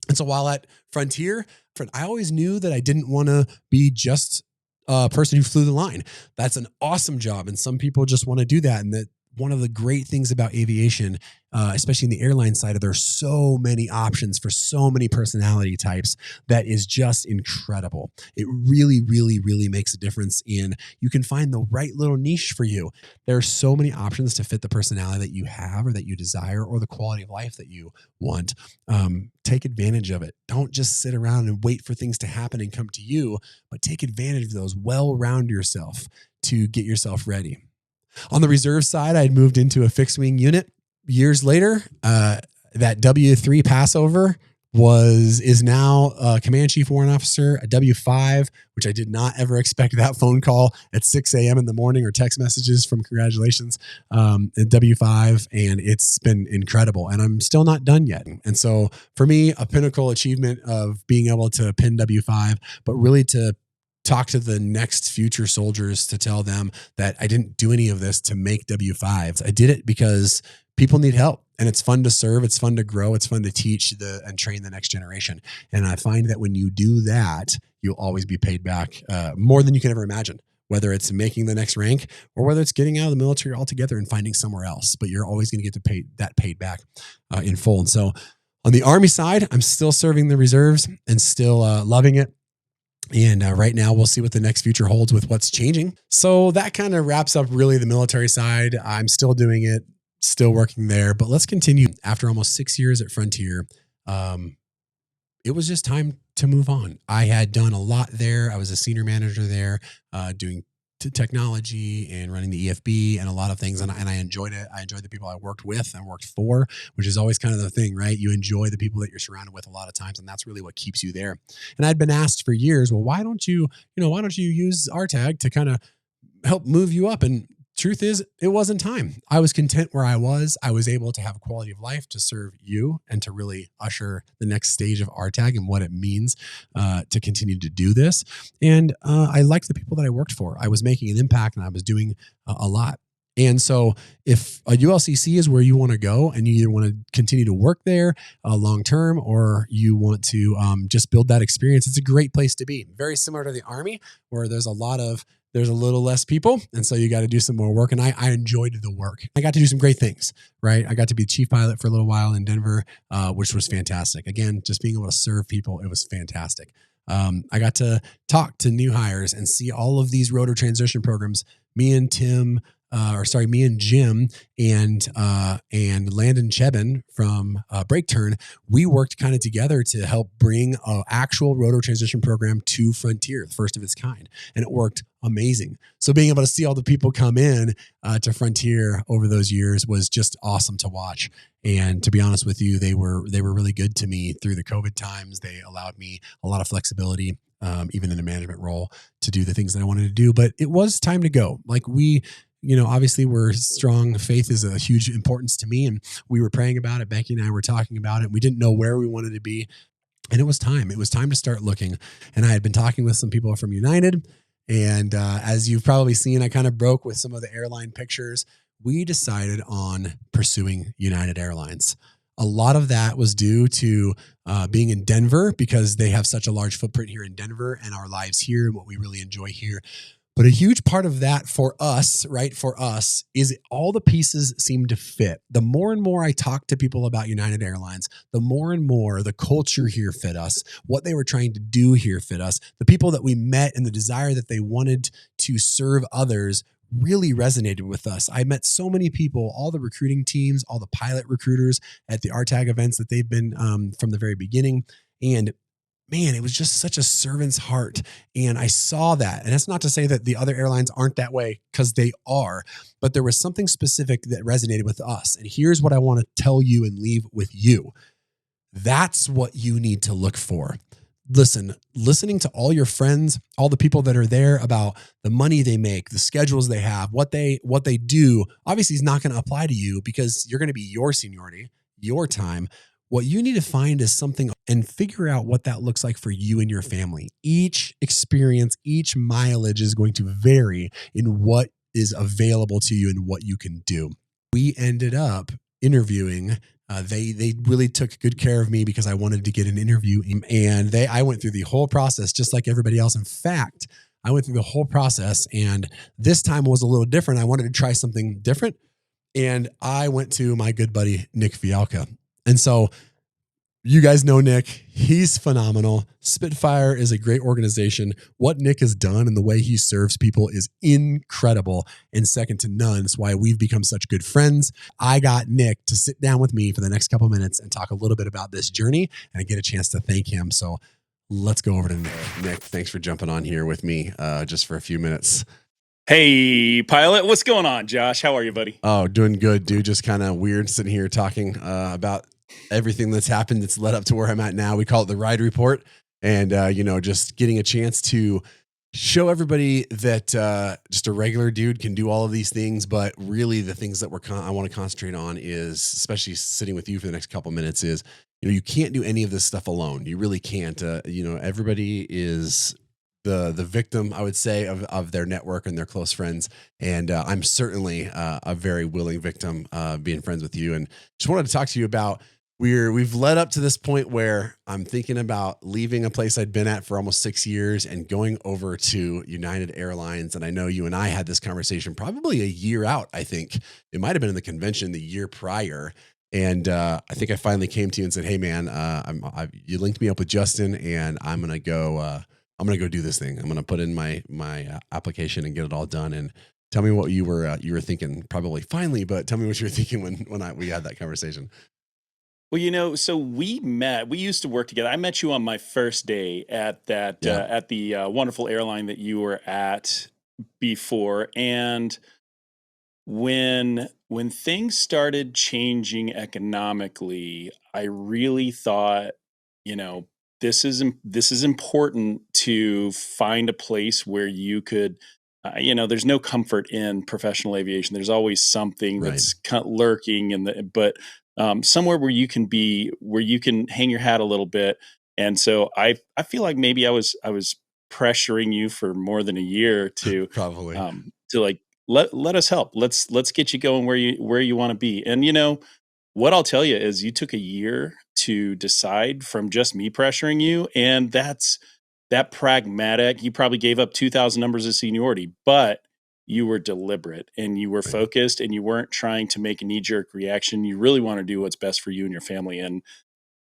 And so while at Frontier, I always knew that I didn't want to be just a person who flew the line. That's an awesome job. And some people just want to do that. And that one of the great things about aviation, especially in the airline side, there's so many options for so many personality types that is just incredible. It really, really, really makes a difference in you can find the right little niche for you. There are so many options to fit the personality that you have or that you desire or the quality of life that you want. Take advantage of it. Don't just sit around and wait for things to happen and come to you, but take advantage of those. Well-round yourself to get yourself ready. On the reserve side, I had moved into a fixed wing unit. Years later, that W3 Passover is now a Command Chief Warrant Officer, a W5, which I did not ever expect that phone call at 6 a.m. in the morning or text messages from congratulations at W5. And it's been incredible. And I'm still not done yet. And so for me, a pinnacle achievement of being able to pin W5, but really to talk to the next future soldiers to tell them that I didn't do any of this to make W5s. I did it because people need help, and it's fun to serve. It's fun to grow. It's fun to teach and train the next generation. And I find that when you do that, you'll always be paid back more than you can ever imagine whether it's making the next rank or whether it's getting out of the military altogether and finding somewhere else. But you're always going to get to pay that paid back in full. And so on the Army side, I'm still serving the reserves and still loving it. And right now, we'll see what the next future holds with what's changing. So that kind of wraps up really the military side. I'm still doing it, still working there. But let's continue. After almost 6 years at Frontier, it was just time to move on. I had done a lot there. I was a senior manager there, doing technology and running the EFB and a lot of things. And I enjoyed it. I enjoyed the people I worked with and worked for, which is always kind of the thing, right? You enjoy the people that you're surrounded with a lot of times. And that's really what keeps you there. And I'd been asked for years, well, why don't you use RTAG to kind of help move you up? And truth is, it wasn't time. I was content where I was. I was able to have a quality of life to serve you and to really usher the next stage of RTAG and what it means to continue to do this. And I liked the people that I worked for. I was making an impact and I was doing a lot. And so if a ULCC is where you want to go and you either want to continue to work there long-term or you want to just build that experience, it's a great place to be. Very similar to the Army, where there's a little less people. And so you got to do some more work. And I enjoyed the work. I got to do some great things, right? I got to be chief pilot for a little while in Denver, which was fantastic. Again, just being able to serve people, it was fantastic. I got to talk to new hires and see all of these rotor transition programs. Me and Jim and Landon Chebin from Brake Turn, we worked kind of together to help bring an actual rotor transition program to Frontier, the first of its kind. And it worked amazing. So being able to see all the people come in to Frontier over those years was just awesome to watch. And to be honest with you, they were really good to me through the COVID times. They allowed me a lot of flexibility, even in a management role, to do the things that I wanted to do. But it was time to go. Like obviously we're strong. Faith is a huge importance to me. And we were praying about it. Becky and I were talking about it. We didn't know where we wanted to be. And it was time. It was time to start looking. And I had been talking with some people from United. And as you've probably seen, I kind of broke with some of the airline pictures. We decided on pursuing United Airlines. A lot of that was due to being in Denver, because they have such a large footprint here in Denver and our lives here and what we really enjoy here. But a huge part of that for us, is all the pieces seem to fit. The more and more I talk to people about United Airlines, the more and more the culture here fit us. What they were trying to do here fit us. The people that we met and the desire that they wanted to serve others really resonated with us. I met so many people, all the recruiting teams, all the pilot recruiters at the RTAG events that they've been from the very beginning. And man, it was just such a servant's heart. And I saw that. And that's not to say that the other airlines aren't that way, because they are, but there was something specific that resonated with us. And here's what I want to tell you and leave with you. That's what you need to look for. Listening to all your friends, all the people that are there about the money they make, the schedules they have, what they do, obviously is not going to apply to you, because you're going to be your seniority, your time. What you need to find is something and figure out what that looks like for you and your family. Each experience, each mileage is going to vary in what is available to you and what you can do. We ended up interviewing. They really took good care of me because I wanted to get an interview, and I went through the whole process just like everybody else. In fact, I went through the whole process, and this time was a little different. I wanted to try something different, and I went to my good buddy, Nick Fialka. And so you guys know Nick. He's phenomenal. Spitfire is a great organization. What Nick has done and the way he serves people is incredible and second to none. It's why we've become such good friends. I got Nick to sit down with me for the next couple of minutes and talk a little bit about this journey, and I get a chance to thank him. So let's go over to Nick. Nick, thanks for jumping on here with me just for a few minutes.
Hey, pilot. What's going on, Josh? How are you, buddy?
Oh, doing good, dude. Just kind of weird sitting here talking about everything that's happened that's led up to where I'm at now. We call it the ride report. And, just getting a chance to show everybody that just a regular dude can do all of these things. But really the things that I want to concentrate on is, especially sitting with you for the next couple of minutes, is, you can't do any of this stuff alone. You really can't. Everybody is the victim, I would say, of their network and their close friends. And I'm certainly a very willing victim being friends with you. And just wanted to talk to you about we've led up to this point where I'm thinking about leaving a place I'd been at for almost 6 years and going over to United Airlines. And I know you and I had this conversation probably a year out. I think it might've been in the convention the year prior. And I think I finally came to you and said, "Hey man, you linked me up with Justin and I'm going to go do this thing. I'm going to put in my application and get it all done." And tell me what you were thinking, probably finally, but tell me what you were thinking when we had that conversation.
Well, so we used to work together. I met you on my first day at that, at the wonderful airline that you were at before. And when things started changing economically, I really thought, this is important to find a place where you could, there's no comfort in professional aviation. There's always something that's lurking but somewhere where you can hang your hat a little bit. And so I feel like maybe I was pressuring you for more than a year to
probably
to like let us help. Let's get you going where you want to be. And what I'll tell you is you took a year to decide from just me pressuring you, and that's that pragmatic. You probably gave up 2,000 numbers of seniority, but you were deliberate and you were focused and you weren't trying to make a knee-jerk reaction. You really want to do what's best for you and your family. And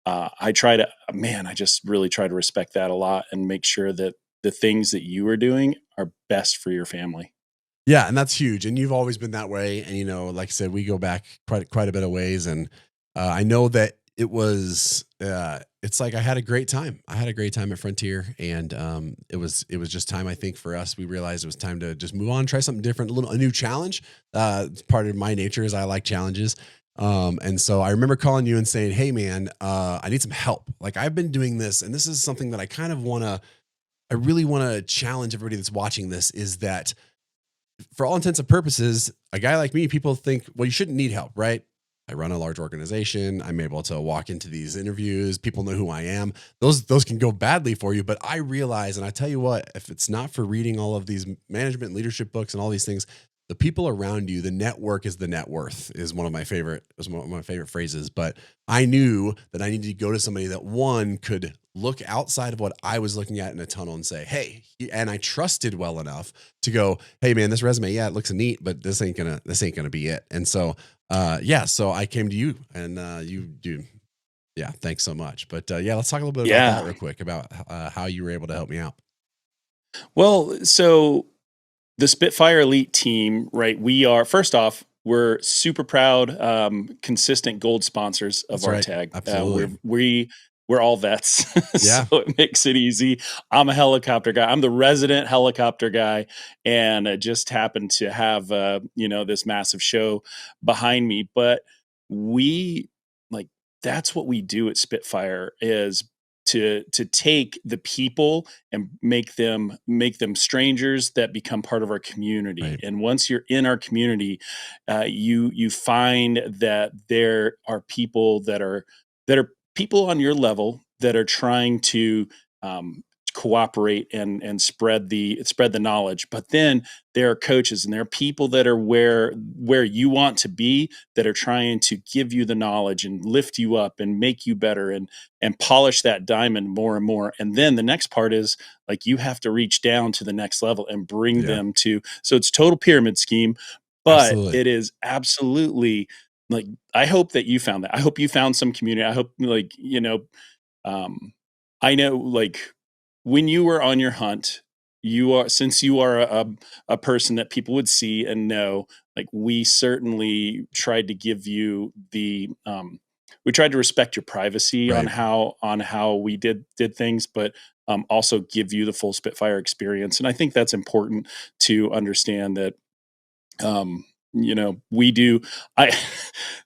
I just really try to respect that a lot and make sure that the things that you are doing are best for your family.
Yeah. And that's huge. And you've always been that way. And, like I said, we go back quite a bit of ways. And I know that it was, it's like I had a great time. I had a great time at Frontier, and it was just time. I think for us, we realized it was time to just move on, try something different, a new challenge. Part of my nature is I like challenges. And so I remember calling you and saying, "Hey man, I need some help. Like I've been doing this, and this is something that I really want to challenge everybody that's watching this, is that for all intents and purposes, a guy like me, people think, well, you shouldn't need help, right? I run a large organization. I'm able to walk into these interviews. People know who I am. Those can go badly for you. But I realize, and I tell you what, if it's not for reading all of these management and leadership books and all these things, the people around you, the network is the net worth, is one of my favorite phrases. But I knew that I needed to go to somebody that one could look outside of what I was looking at in a tunnel and say, "Hey," and I trusted well enough to go, "Hey man, this resume, yeah, it looks neat, but this ain't gonna be it." And so, so I came to you, and you do. Yeah, thanks so much. But let's talk a little bit about that real quick, about how you were able to help me out.
Well, so the Spitfire Elite team, right? First off, we're super proud, consistent gold sponsors of RTAG.
Absolutely.
We're all vets,
Yeah.
So it makes it easy. I'm a helicopter guy. I'm the resident helicopter guy, and I just happened to have this massive show behind me. But that's what we do at Spitfire, is to take the people and make them strangers that become part of our community.
Right.
And once you're in our community, you find that there are people that are people on your level that are trying to cooperate and spread the knowledge. But then there are coaches and there are people that are where you want to be, that are trying to give you the knowledge and lift you up and make you better and polish that diamond more and more. And then the next part is, like, you have to reach down to the next level and bring them to, so it's total pyramid scheme, but it is absolutely, like, I hope that you found that. I hope you found some community. I hope, I know, like, when you were on your hunt, since you are a person that people would see and know, like, we certainly tried to give you we tried to respect your privacy on how we did things, but also give you the full Spitfire experience. And I think that's important to understand that, we do,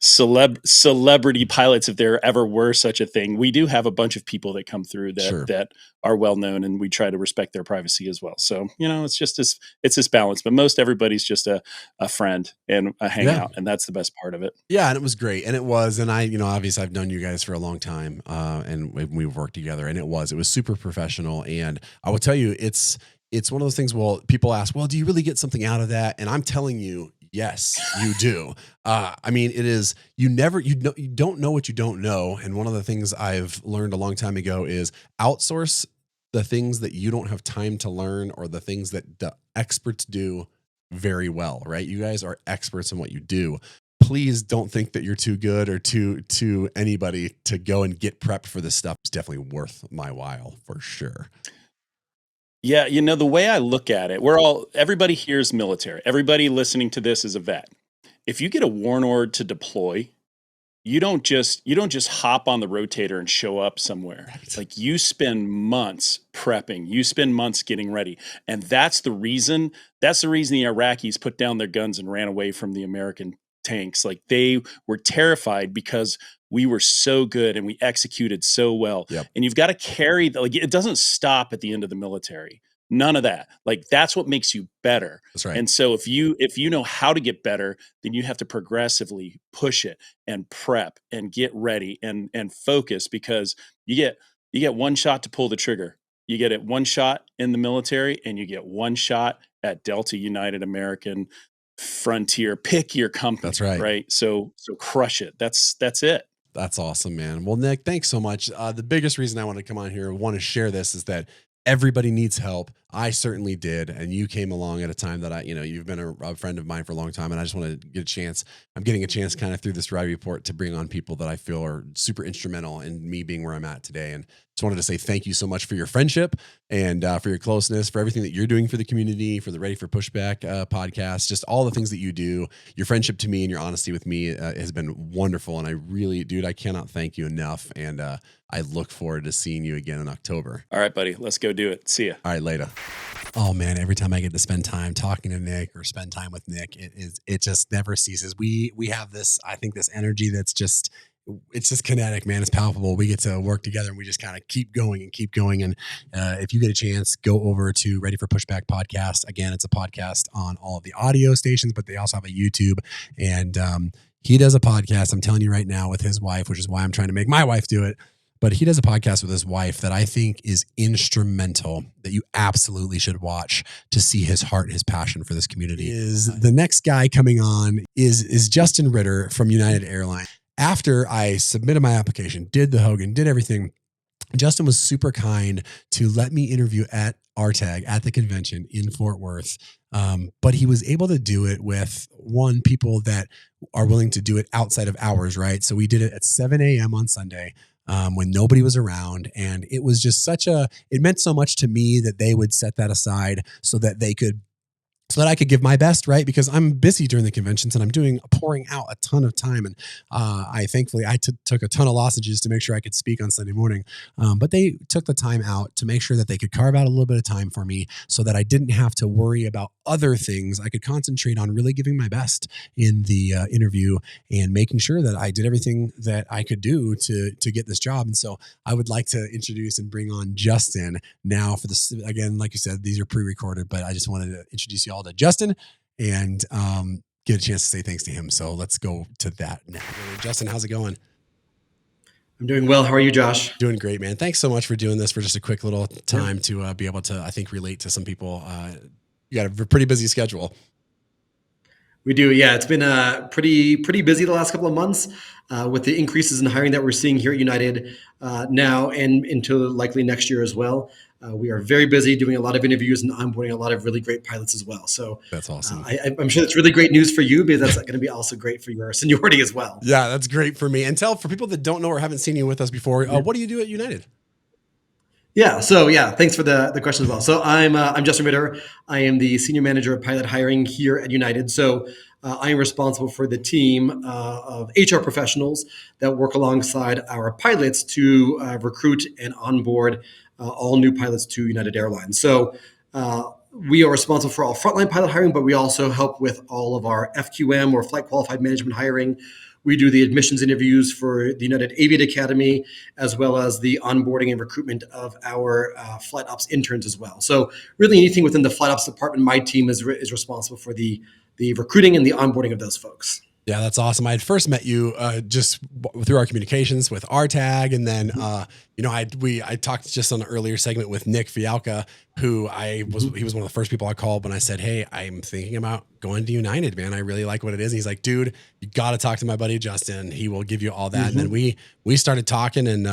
celebrity pilots, if there ever were such a thing, we do have a bunch of people that come through that are well known, and we try to respect their privacy as well. So, it's just this balance, but most everybody's just a friend and a hangout, and that's the best part of it.
Yeah. And it was great. And I, obviously I've known you guys for a long time, and we've worked together, and it was super professional. And I will tell you, it's one of those things. Well, people ask, well, do you really get something out of that? And I'm telling you, Yes, you do. I mean, it is, you don't know what you don't know. And one of the things I've learned a long time ago is outsource the things that you don't have time to learn, or the things that the experts do very well, right? You guys are experts in what you do. Please don't think that you're too good or to anybody to go and get prepped for this stuff. It's definitely worth my while for sure.
Yeah, the way I look at it, everybody here is military. Everybody listening to this is a vet. If you get a warrant order to deploy, you don't just hop on the rotator and show up somewhere.
Right.
Like, you spend months prepping, you spend months getting ready. And that's the reason the Iraqis put down their guns and ran away from the American tanks. Like, they were terrified because we were so good and we executed so well.
Yep.
And you've got to carry it doesn't stop at the end of the military. None of that. Like, that's what makes you better.
That's right.
And so if you know how to get better, then you have to progressively push it and prep and get ready and focus, because you get one shot to pull the trigger. You get it one shot in the military, and you get one shot at Delta, United, American, Frontier. Pick your company.
That's right.
Right. So crush it. That's it.
That's awesome, man. Well, Nick, thanks so much. The biggest reason I want to come on here and want to share this is that everybody needs help. I certainly did. And you came along at a time that you've been a friend of mine for a long time. And I just want to get a chance. I'm getting a chance kind of through this ride report to bring on people that I feel are super instrumental in me being where I'm at today. And just wanted to say thank you so much for your friendship and for your closeness, for everything that you're doing for the community, for the Ready for Pushback podcast, just all the things that you do. Your friendship to me and your honesty with me has been wonderful. And I really, dude, I cannot thank you enough. And I look forward to seeing you again in October.
All right, buddy. Let's go do it. See ya.
All right, later. Oh man, every time I get to spend time talking to Nick or spend time with Nick, it just never ceases. We have this, I think, this energy that's just, it's just kinetic, man. It's palpable. We get to work together and we just kind of keep going and keep going. And if you get a chance, go over to Ready for Pushback podcast. Again, it's a podcast on all of the audio stations, but they also have a YouTube. And he does a podcast, I'm telling you right now, with his wife, which is why I'm trying to make my wife do it. But he does a podcast with his wife that I think is instrumental, that you absolutely should watch to see his heart, his passion for this community. The next guy coming on is Justin Ritter from United Airlines. After I submitted my application, did the Hogan, did everything, Justin was super kind to let me interview at RTAG at the convention in Fort Worth. But he was able to do it with people that are willing to do it outside of hours, right? So we did it at 7 a.m. on Sunday. When nobody was around. And it was just it meant so much to me that they would set that aside so that I could give my best, right? Because I'm busy during the conventions and I'm pouring out a ton of time. And I thankfully took a ton of lozenges to make sure I could speak on Sunday morning. But they took the time out to make sure that they could carve out a little bit of time for me so that I didn't have to worry about other things. I could concentrate on really giving my best in the interview and making sure that I did everything that I could do to get this job. And so I would like to introduce and bring on Justin now for this. Again, like you said, these are pre-recorded, but I just wanted to introduce you all to Justin and get a chance to say thanks to him. So let's go to that now. Justin, how's it going?
I'm doing well. How are you, Josh?
Doing great, man. Thanks so much for doing this for just a quick little time to be able to, I think, relate to some people. You got a pretty busy schedule.
We do. Yeah, it's been pretty busy the last couple of months with the increases in hiring that we're seeing here at United now and into likely next year as well. We are very busy doing a lot of interviews and onboarding a lot of really great pilots as well. So
that's awesome.
I'm sure that's really great news for you, because that's going to be also great for your seniority as well.
Yeah, that's great for me. And for people that don't know or haven't seen you with us before, what do you do at United?
Yeah. So thanks for the question as well. So I'm Justin Ritter. I am the senior manager of pilot hiring here at United. So I am responsible for the team of HR professionals that work alongside our pilots to recruit and onboard all new pilots to United Airlines. So we are responsible for all frontline pilot hiring, but we also help with all of our FQM or flight qualified management hiring. We do the admissions interviews for the United Aviate Academy, as well as the onboarding and recruitment of our flight ops interns as well. So really anything within the flight ops department, my team is responsible for the recruiting and the onboarding of those folks.
Yeah, that's awesome. I had first met you just through our communications with RTAG, and then I talked just on an earlier segment with Nick Fialka, who he was one of the first people I called when I said, "Hey, I'm thinking about going to United, man. I really like what it is." And he's like, "Dude, you got to talk to my buddy Justin. He will give you all that." And then we started talking, and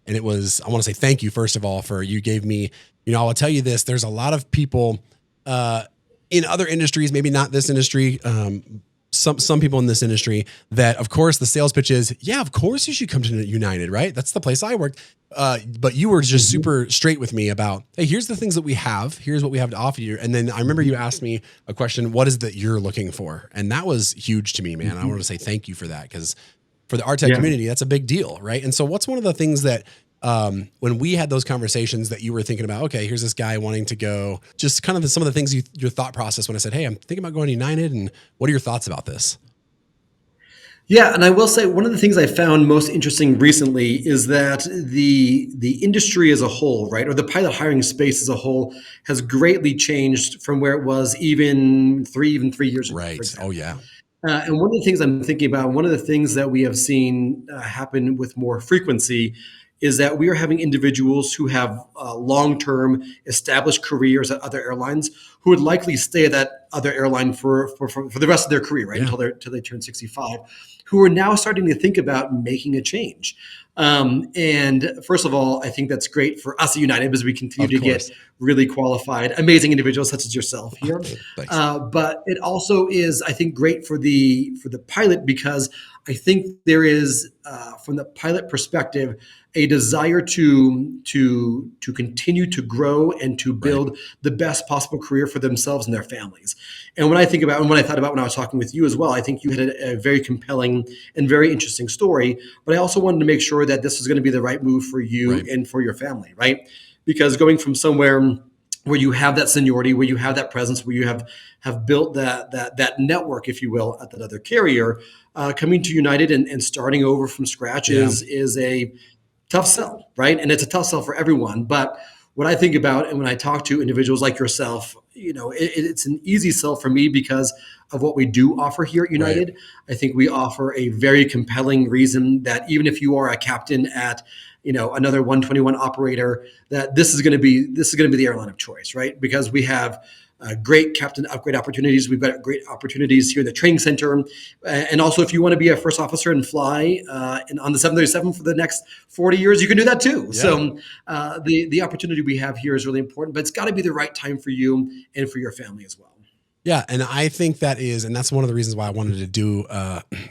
it was, I want to say thank you first of all for you gave me. I will tell you this: there's a lot of people in other industries, maybe not this industry. Some people in this industry that, of course, the sales pitch is, yeah, of course you should come to United, right? That's the place I worked. But you were just super straight with me about, hey, here's the things that we have. Here's what we have to offer you. And then I remember you asked me a question, what is that you're looking for? And that was huge to me, man. I want to say thank you for that, because for the RTAG community, that's a big deal, right? And so what's one of the things that when we had those conversations that you were thinking about, okay, here's this guy wanting to go, just kind of some of the things your thought process when I said, hey, I'm thinking about going to United, and what are your thoughts about this?
Yeah, and I will say one of the things I found most interesting recently is that the industry as a whole, right, or the pilot hiring space as a whole, has greatly changed from where it was even three years ago.
Right. Oh yeah.
And one of the things I'm thinking about, one of the things that we have seen happen with more frequency, is that we are having individuals who have long-term established careers at other airlines who would likely stay at that other airline for the rest of their career, right? Until they turn 65, who are now starting to think about making a change. And first of all, I think that's great for us at United because we continue to get really qualified, amazing individuals such as yourself here. But it also is, I think, great for the pilot, because I think there is, from the pilot perspective, a desire to continue to grow and to build the best possible career for themselves and their families. And when I think about, and when I thought about when I was talking with you as well, I think you had a very compelling and very interesting story. But I also wanted to make sure that this was going to be the right move for you and for your family, right? Because going from somewhere where you have that seniority, where you have that presence, where you have built that network, if you will, at that other carrier, coming to United and starting over from scratch is a tough sell, right? And it's a tough sell for everyone. But what I think about, and when I talk to individuals like yourself, it's an easy sell for me because of what we do offer here at United. Right. I think we offer a very compelling reason that even if you are a captain at another 121 operator, that this is going to be the airline of choice, right? Because we have great captain upgrade opportunities. We've got great opportunities here in the training center. And also, if you want to be a first officer and fly on the 737 for the next 40 years, you can do that too. Yeah. So the opportunity we have here is really important, but it's got to be the right time for you and for your family as well.
Yeah. And I think that's one of the reasons why I wanted to do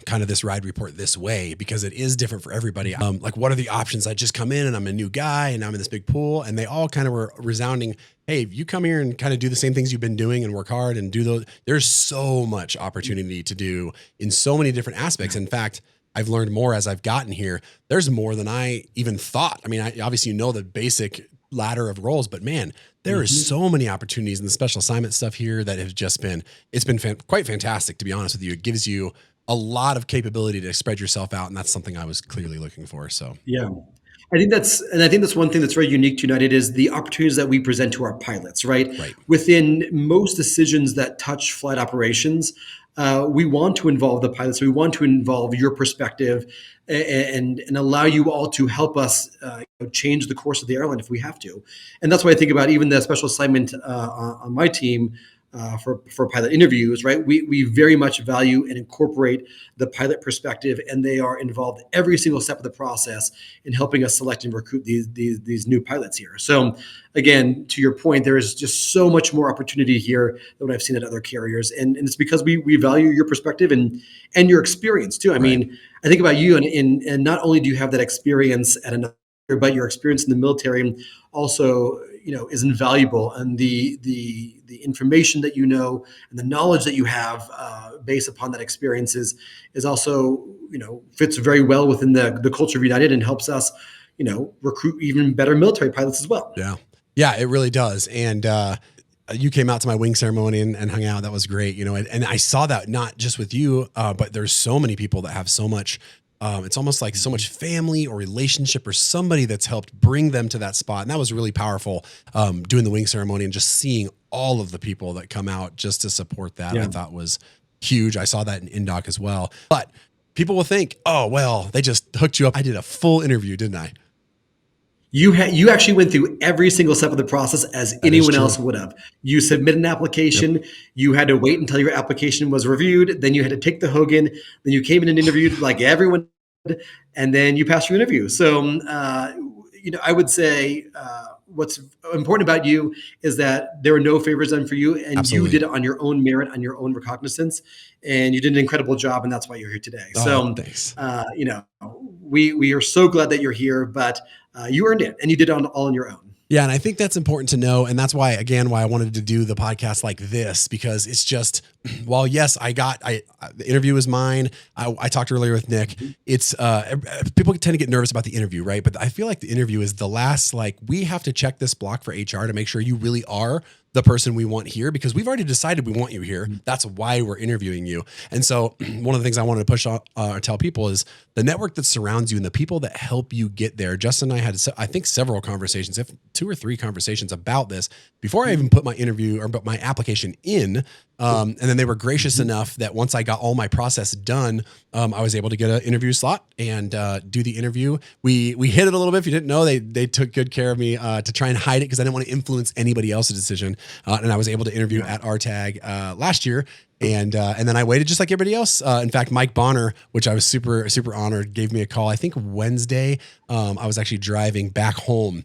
kind of this ride report this way, because it is different for everybody. Like, what are the options? I just come in and I'm a new guy and I'm in this big pool, and they all kind of were resounding, hey, if you come here and kind of do the same things you've been doing and work hard and do those, there's so much opportunity to do in so many different aspects. In fact, I've learned more as I've gotten here. There's more than I even thought. I mean, obviously, the basic ladder of roles, but man, there is so many opportunities in the special assignment stuff here that have just been, quite fantastic, to be honest with you. It gives you a lot of capability to spread yourself out. And that's something I was clearly looking for. So,
yeah. I think that's one thing that's very unique to United is the opportunities that we present to our pilots, right? Within most decisions that touch flight operations, we want to involve the pilots. We want to involve your perspective and allow you all to help us change the course of the airline if we have to. And that's why I think about even the special assignment on my team for pilot interviews, right? We very much value and incorporate the pilot perspective, and they are involved every single step of the process in helping us select and recruit these new pilots here. So again, to your point, there is just so much more opportunity here than what I've seen at other carriers. And it's because we value your perspective and your experience too. I mean, I think about you and not only do you have that experience at another, but your experience in the military also, is invaluable. And the information that and the knowledge that you have based upon that experience is also, fits very well within the culture of United and helps us, recruit even better military pilots as well.
Yeah. Yeah, it really does. And you came out to my wing ceremony and hung out. That was great. And I saw that not just with you, but there's so many people that have so much. It's almost like so much family or relationship or somebody that's helped bring them to that spot. And that was really powerful, doing the wing ceremony and just seeing all of the people that come out just to support that. I thought was huge. I saw that in InDoc as well. But people will think, oh, well, they just hooked you up. I did a full interview, didn't I?
You actually went through every single step of the process as anyone else would have. You submit an application. Yep. You had to wait until your application was reviewed. Then you had to take the Hogan. Then you came in and interviewed like everyone did, and then you passed your interview. So, I would say what's important about you is that there were no favors done for you, and you did it on your own merit, on your own recognizance, and you did an incredible job, and that's why you're here today.
Thanks.
We are so glad that you're here, but you earned it, and you did it all on your own.
Yeah. And I think that's important to know. And that's why I wanted to do the podcast like this, because it's just, while yes, the interview is mine. I talked earlier with Nick. It's, people tend to get nervous about the interview, right? But I feel like the interview is the last, we have to check this block for HR to make sure you really are the person we want here, because we've already decided we want you here. That's why we're interviewing you. And so one of the things I wanted to push on, tell people is the network that surrounds you and the people that help you get there. Justin and I had, I think, several conversations, if 2 or 3 conversations about this before I even put my interview or put my application in. And then they were gracious enough that once I got all my process done, I was able to get an interview slot and do the interview. We hid it a little bit. If you didn't know, they took good care of me to try and hide it, because I didn't want to influence anybody else's decision. And I was able to interview at RTAG last year. And then I waited just like everybody else. In fact, Mike Bonner, which I was super, super honored, gave me a call. I think Wednesday, I was actually driving back home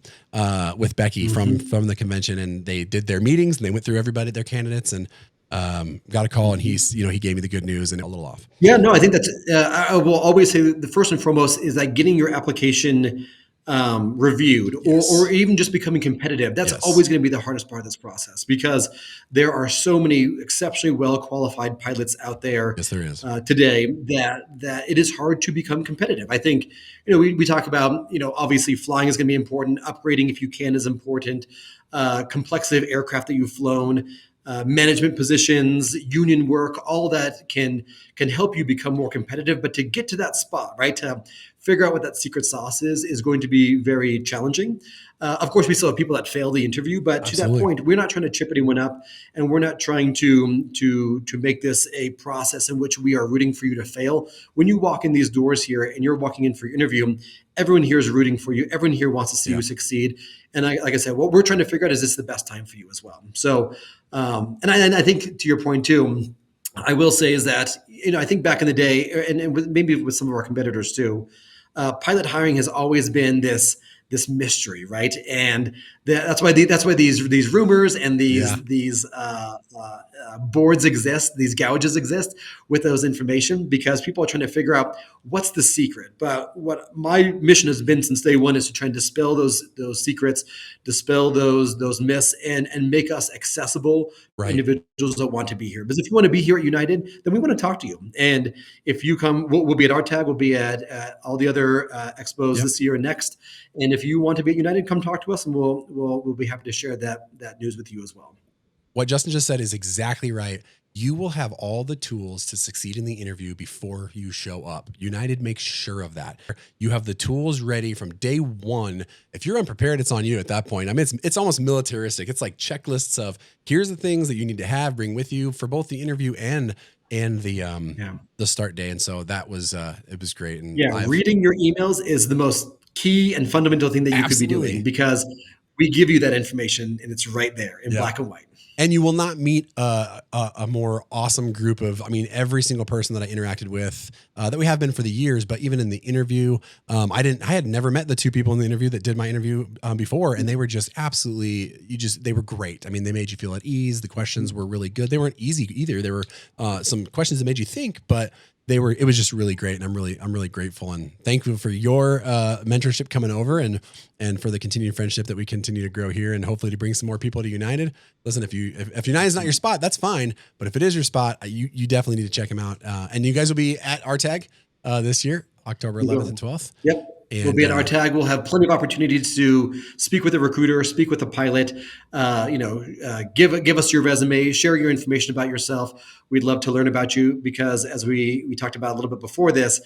with Becky from the convention, and they did their meetings and they went through everybody, their candidates, and got a call, and he gave me the good news and a little off.
Yeah, no, I think that's, I will always say the first and foremost is that getting your application reviewed or even just becoming competitive. That's always going to be the hardest part of this process, because there are so many exceptionally well qualified pilots out there.
Yes, there is
today that it is hard to become competitive. I think, we talk about, obviously flying is going to be important. Upgrading, if you can, is important. Complexity of aircraft that you've flown, management positions, union work, all that can help you become more competitive. But to get to that spot, right, to figure out what that secret sauce is going to be very challenging. Of course, we still have people that fail the interview, but to that point, we're not trying to chip anyone up, and we're not trying to make this a process in which we are rooting for you to fail. When you walk in these doors here and you're walking in for your interview, everyone here is rooting for you. Everyone here wants to see you succeed. And like I said, what we're trying to figure out is this the best time for you as well. So, and I think to your point too, I will say is that, I think back in the day, and maybe with some of our competitors too, pilot hiring has always been this mystery, right? And that's why these rumors and these boards exist, these gouges exist with those information, because people are trying to figure out what's the secret. But what my mission has been since day one is to try and dispel those secrets, dispel those myths, and make us accessible for individuals that want to be here. Because if you want to be here at United, then we want to talk to you. And if you come, we'll be at RTAG, we'll be at all the other expos this year and next. And if you want to be at United, come talk to us, and we'll be happy to share that news with you as well.
What Justin just said is exactly right. You will have all the tools to succeed in the interview before you show up. United makes sure of that. You have the tools ready from day one. If you're unprepared, it's on you at that point. I mean, it's almost militaristic. It's like checklists of here's the things that you need to bring with you for both the interview and the start day. And so that was it was great. And
reading your emails is the most key and fundamental thing that you could be doing, because we give you that information and it's right there in black and white.
And you will not meet a more awesome group of, every single person that I interacted with that we have been for the years, but even in the interview, I had never met the 2 people in the interview that did my interview before. And they were just absolutely, they were great. They made you feel at ease. The questions were really good. They weren't easy either. There were some questions that made you think, but it was just really great. And I'm really grateful and thankful for your mentorship coming over and for the continued friendship that we continue to grow here, and hopefully to bring some more people to United. Listen, if United is not your spot, that's fine. But if it is your spot, you definitely need to check them out. And you guys will be at RTAG this year, October 11th and 12th.
Yep. We'll be at RTAG. We'll have plenty of opportunities to speak with a recruiter, speak with a pilot, give us your resume, share your information about yourself. We'd love to learn about you, because as we talked about a little bit before this,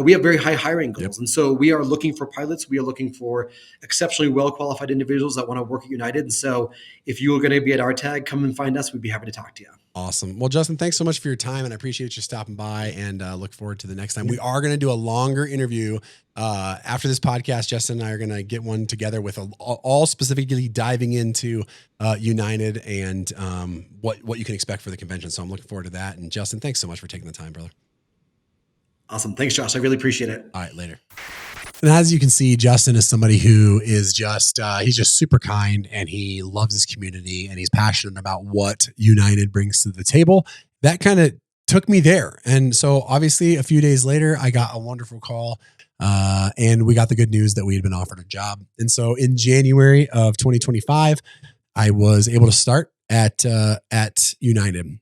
we have very high hiring goals. Yep. And so we are looking for pilots. We are looking for exceptionally well-qualified individuals that want to work at United. And so if you are going to be at RTAG, come and find us. We'd be happy to talk to you.
Awesome. Well, Justin, thanks so much for your time, and I appreciate you stopping by, and look forward to the next time. We are going to do a longer interview after this podcast. Justin and I are going to get one together with all specifically diving into United and what you can expect for the convention. So I'm looking forward to that. And Justin, thanks so much for taking the time, brother.
Awesome. Thanks, Josh. I really appreciate it.
All right, later. And as you can see, Justin is somebody who is just, he's just super kind, and he loves his community, and he's passionate about what United brings to the table. That kind of took me there. And so obviously a few days later, I got a wonderful call and we got the good news that we had been offered a job. And so in January of 2025, I was able to start at United.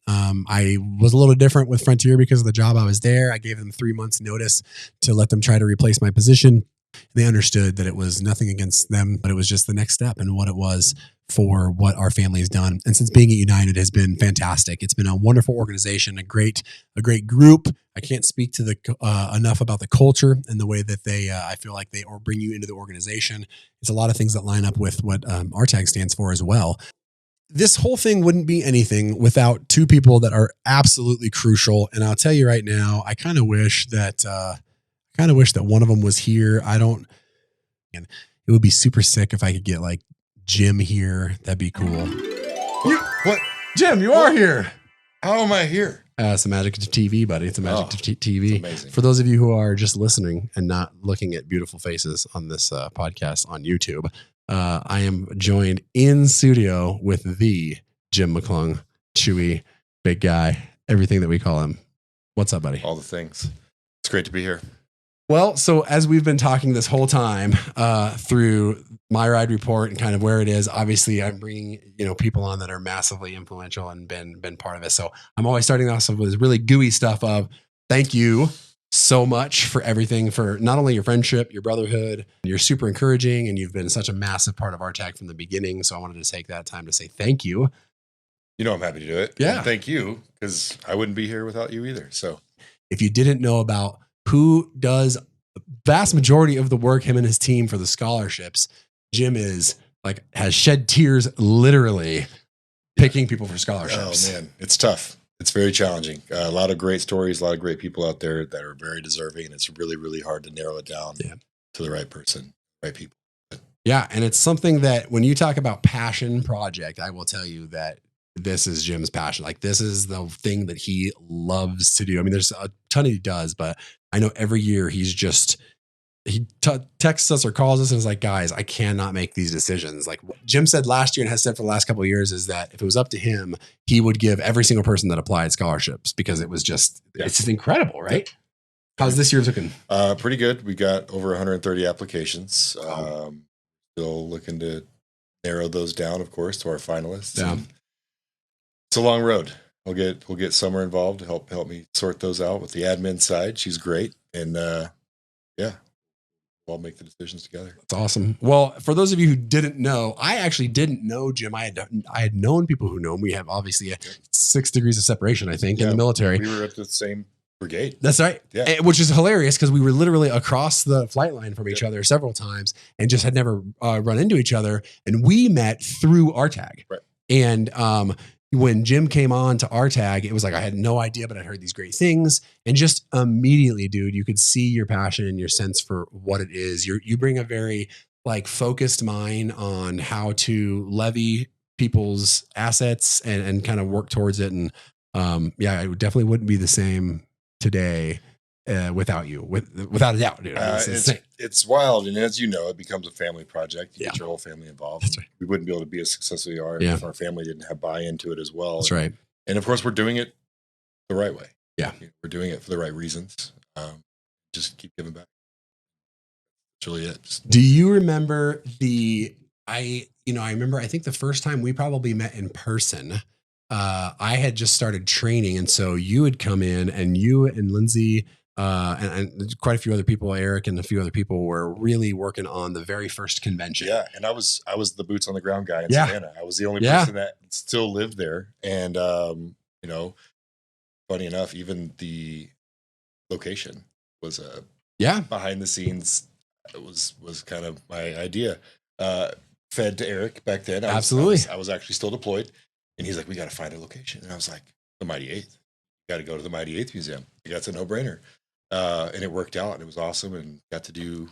I was a little different with Frontier because of the job I was there. I gave them 3 months notice to let them try to replace my position. They understood that it was nothing against them, but it was just the next step and what it was for what our family has done. And since being at United has been fantastic. It's been a wonderful organization, a great group. I can't speak to the enough about the culture and the way that they, I feel like they bring you into the organization. It's a lot of things that line up with what RTAG stands for as well. This whole thing wouldn't be anything without two people that are absolutely crucial. And I'll tell you right now, I kind of wish that one of them was here. And it would be super sick if I could get like Jim here. That'd be cool.
What?
Jim, you are here.
How am I here?
It's the magic of TV, buddy. It's the magic of TV.
Amazing.
For those of you who are just listening and not looking at beautiful faces on this podcast on YouTube, I am joined in studio with the Jim McClung, Chewy, big guy, everything that we call him. What's up, buddy?
All the things. It's great to be here.
Well, so as we've been talking this whole time through my ride report and kind of where it is, obviously I'm bringing people on that are massively influential and been part of it. So I'm always starting off with this really gooey stuff of thank you so much for everything, for not only your friendship, your brotherhood. You're super encouraging, and you've been such a massive part of RTAG from the beginning. So I wanted to take that time to say thank you.
I'm happy to do it.
Yeah.
And thank you, because I wouldn't be here without you either. So
if you didn't know about who does the vast majority of the work, him and his team, for the scholarships, Jim has shed tears literally picking people for scholarships.
Oh man, it's tough. It's very challenging. A lot of great stories, a lot of great people out there that are very deserving. And it's really, really hard to narrow it down to the right person, right people.
Yeah. And it's something that when you talk about passion project, I will tell you that this is Jim's passion. Like, this is the thing that he loves to do. I mean, there's a ton he does, but I know every year he texts us or calls us and is like, guys, I cannot make these decisions. Like what Jim said last year and has said for the last couple of years is that if it was up to him, he would give every single person that applied scholarships, because it was just, it's just incredible, right? How's this year looking?
Pretty good. We got over 130 applications. Still looking to narrow those down, of course, to our finalists.
Yeah.
It's a long road. We'll get Summer involved to help me sort those out with the admin side. She's great. And we'll all make the decisions together.
That's awesome. Well, for those of you who didn't know, I actually didn't know Jim. I had known people who know him. We have obviously 6 degrees of separation, I think, in the military.
We were at the same brigade.
That's right.
Yeah.
Which is hilarious, because we were literally across the flight line from each other several times and just had never run into each other. And we met through RTAG.
Right.
And when Jim came on to RTAG, it was like, I had no idea, but I'd heard these great things. And just immediately, dude, you could see your passion and your sense for what it is. You bring a very focused mind on how to levy people's assets and kind of work towards it. And it definitely wouldn't be the same today without you, without a doubt, dude.
It's wild. And as you know, it becomes a family project. You get your whole family involved.
That's right.
We wouldn't be able to be as successful as we are if our family didn't have buy-in to it as well.
That's right.
And of course, we're doing it the right way.
Yeah.
We're doing it for the right reasons. Just keep giving back. That's really it.
Do you remember I remember, I think the first time we probably met in person, I had just started training. And so you had come in, and you and Lindsay, and quite a few other people, Eric and a few other people, were really working on the very first convention.
Yeah. And I was the boots on the ground guy in Savannah. I was the only person that still lived there. And, funny enough, even the location was behind the scenes. It was kind of my idea. Fed to Eric back then. I was actually still deployed, and he's like, we got to find a location. And I was like, the Mighty Eighth. You got to go to the Mighty Eighth Museum. That's a no-brainer. And it worked out, and it was awesome, and got to do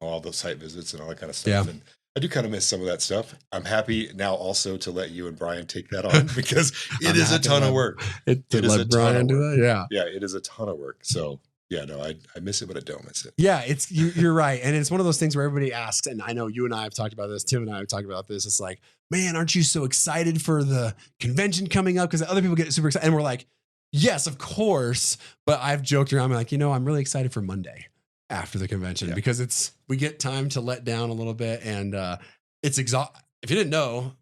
all the site visits and all that kind of stuff. And I do kind of miss some of that stuff. I'm happy now also to let you and Brian take that on because it is a ton of work.
It is a Brian do that. Yeah.
Yeah. It is a ton of work. So yeah, no, I miss it, but I don't miss it.
Yeah. You're right. And it's one of those things where everybody asks, and I know you and I have talked about this, Tim and I have talked about this. It's like, man, aren't you so excited for the convention coming up? Because other people get super excited. And we're like, yes, of course. But I've joked around. I'm like, I'm really excited for Monday after the convention because we get time to let down a little bit, and it's exhausting. If you didn't know,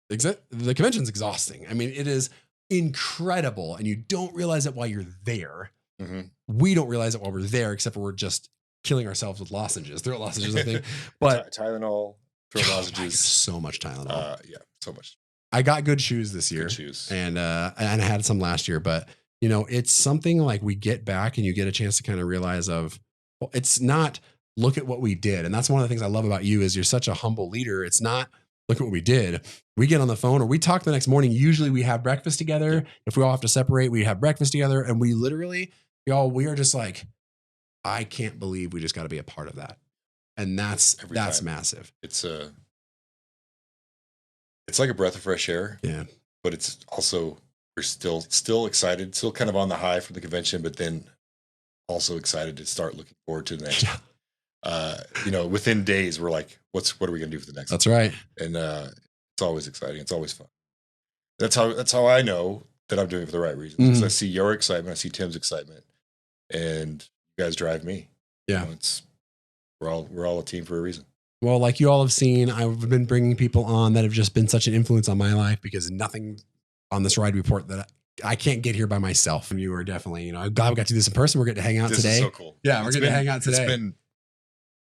the convention's exhausting. I mean, it is incredible, and you don't realize it while you're there. Mm-hmm. We don't realize it while we're there, except for we're just killing ourselves with lozenges, throat lozenges, I think. But
Tylenol, throat lozenges,
so much Tylenol.
So much.
I got good shoes this year, and I had some last year, but it's something like we get back, and you get a chance to kind of realize well, it's not look at what we did. And that's one of the things I love about you is you're such a humble leader. It's not look at what we did. We get on the phone or we talk the next morning. Usually we have breakfast together. If we all have to separate, we have breakfast together. And we literally, we are just like, I can't believe we just got to be a part of that. And that's massive.
It's like a breath of fresh air.
Yeah.
But it's also, we're still excited, still kind of on the high from the convention, but then also excited to start looking forward to the next. Within days, we're like, what are we going to do for the next?
That's right.
And it's always exciting. It's always fun. That's how I know that I'm doing it for the right reasons. Because I see your excitement, I see Tim's excitement, and you guys drive me.
Yeah,
we're all a team for a reason.
Well, like you all have seen, I've been bringing people on that have just been such an influence on my life because nothing on this ride report that I can't get here by myself. And you are definitely, we got to do this in person. We're getting to hang out today.
This is so cool.
Yeah, we're going to hang out today.
It's been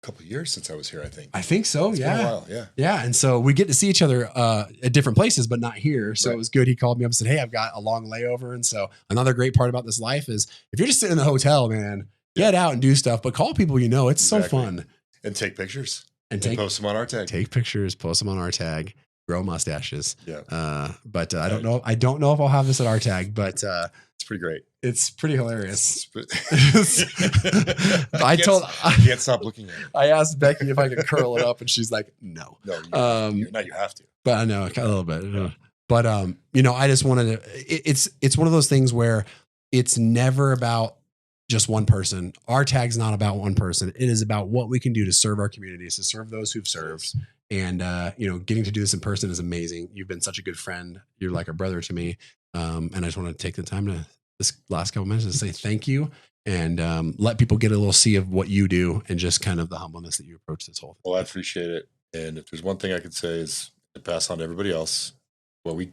a couple of years since I was here, I think.
I think so.
It's been a while. Yeah.
Yeah. And so we get to see each other at different places, but not here. So It was good. He called me up and said, hey, I've got a long layover. And so another great part about this life is if you're just sitting in the hotel, man, get out and do stuff, but call people It's so fun.
And take pictures. And post them on RTAG.
Take pictures, post them on RTAG. Grow mustaches.
Yeah.
But I don't know. I don't know if I'll have this at RTAG, but
it's pretty great.
It's pretty hilarious.
I can't stop looking at it.
I asked Becky if I could curl it up, and she's like, "No,
now you have to."
But I know a little bit. But I just wanted to. It's one of those things where it's never about just one person. RTAG's not about one person. It is about what we can do to serve our communities, to serve those who've served. And, getting to do this in person is amazing. You've been such a good friend. You're like a brother to me. And I just want to take the time to this last couple minutes to say thank you and let people get a little see of what you do and just kind of the humbleness that you approach this whole thing.
Well, I appreciate it. And if there's one thing I could say is to pass on to everybody else, what we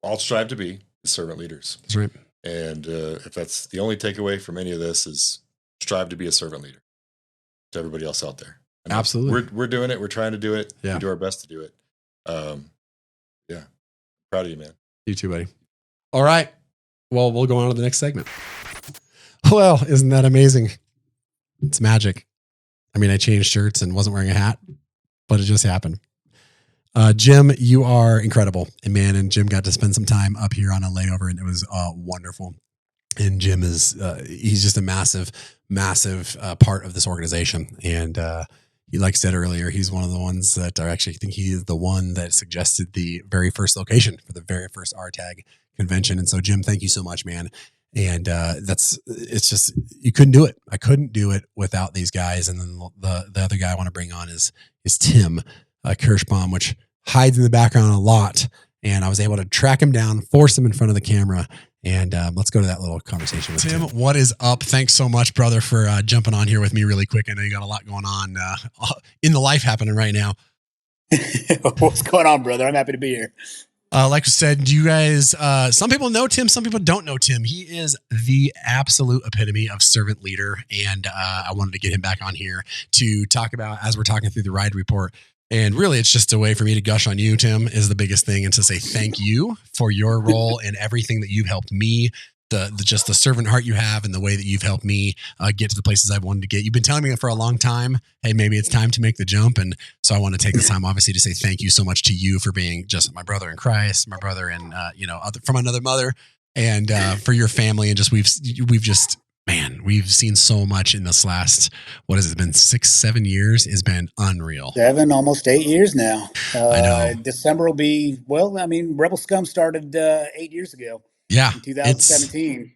all strive to be is servant leaders.
That's right.
And if that's the only takeaway from any of this is strive to be a servant leader to everybody else out there.
Absolutely.
We're doing it. We're trying to do it.
Yeah.
We do our best to do it. Proud of you, man.
You too, buddy. All right. Well, we'll go on to the next segment. Well, isn't that amazing? It's magic. I mean, I changed shirts and wasn't wearing a hat, but it just happened. Jim, you are incredible. And Jim got to spend some time up here on a layover, and it was wonderful. And Jim he's just a massive, massive part of this organization. And he, like I said earlier, he's one of the ones that I think he is the one that suggested the very first location for the very first RTAG convention. And so, Jim, thank you so much, man. And it's just, you couldn't do it. I couldn't do it without these guys. And then the other guy I want to bring on is Tim Kirschbaum, which hides in the background a lot. And I was able to track him down, force him in front of the camera. And let's go to that little conversation with Tim. What is up? Thanks so much, brother, for jumping on here with me really quick. I know you got a lot going on in the life happening right now.
What's going on, brother? I'm happy to be here.
Like I said, you guys, some people know Tim, some people don't know Tim. He is the absolute epitome of servant leader. And I wanted to get him back on here to talk about, as we're talking through the ride report. And really, it's just a way for me to gush on you, Tim, is the biggest thing. And to say thank you for your role and everything that you've helped me, just the servant heart you have and the way that you've helped me get to the places I've wanted to get. You've been telling me for a long time, hey, maybe it's time to make the jump. And so I want to take this time, obviously, to say thank you so much to you for being just my brother in Christ, my brother and, from another mother. and for your family, and just we've just, man, we've seen so much in this last, what has it been, 6-7 years? It's been unreal.
7, almost 8 years now.
I know.
December will be, well, I mean, Rebel Scum started 8 years ago.
Yeah,
in 2017.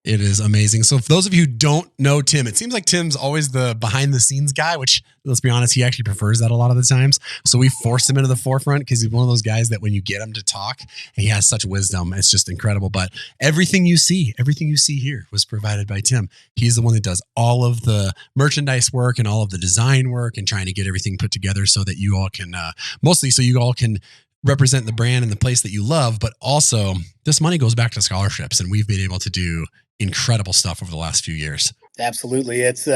It is amazing. So for those of you who don't know Tim, it seems like Tim's always the behind the scenes guy, which, let's be honest, he actually prefers that a lot of the times. So we forced him into the forefront because he's one of those guys that when you get him to talk, he has such wisdom. It's just incredible. But everything you see here was provided by Tim. He's the one that does all of the merchandise work and all of the design work and trying to get everything put together so that you all can, mostly so you all can represent the brand and the place that you love, but also this money goes back to scholarships, and we've been able to do incredible stuff over the last few years.
Absolutely. It's,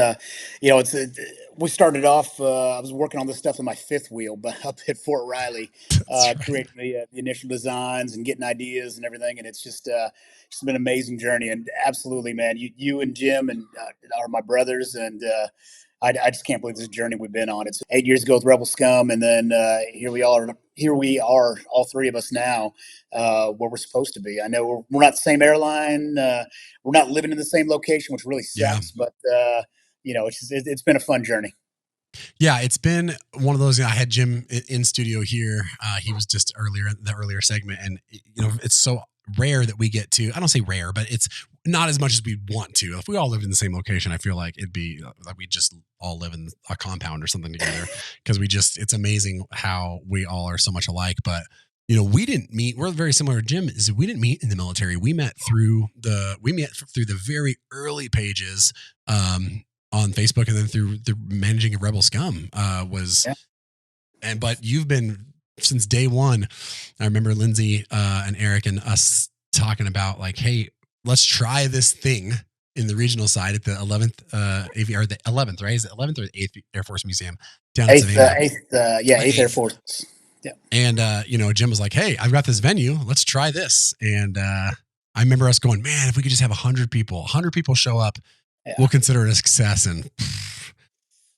we started off, I was working on this stuff in my fifth wheel, but up at Fort Riley, creating the initial designs and getting ideas and everything. And it's just been an amazing journey. And absolutely, man, you and Jim and are my brothers. And I just can't believe this journey we've been on. It's 8 years ago with Rebel Scum. And then here we are, all three of us now, where we're supposed to be. I know we're not the same airline. We're not living in the same location, which really sucks, but it's been a fun journey.
Yeah, it's been one of those. I had Jim in studio here. He was just the earlier segment, and it's so rare that we get to. I don't say rare, but it's not as much as we want to. If we all lived in the same location, I feel like it'd be like we just all live in a compound or something together because it's amazing how we all are so much alike. But we didn't meet. We're very similar to Jim. We didn't meet in the military. We met through the very early pages on Facebook, and then through the managing of Rebel Scum but you've been since day one. I remember Lindsay and Eric and us talking about like, hey, let's try this thing in the regional side at the 11th or the 11th, right? Is it 11th or the 8th Air Force Museum down in Savannah?
8th Air Force. Yeah.
And Jim was like, hey, I've got this venue. Let's try this. And I remember us going, man, if we could just have 100 people show up, we'll consider it a success. And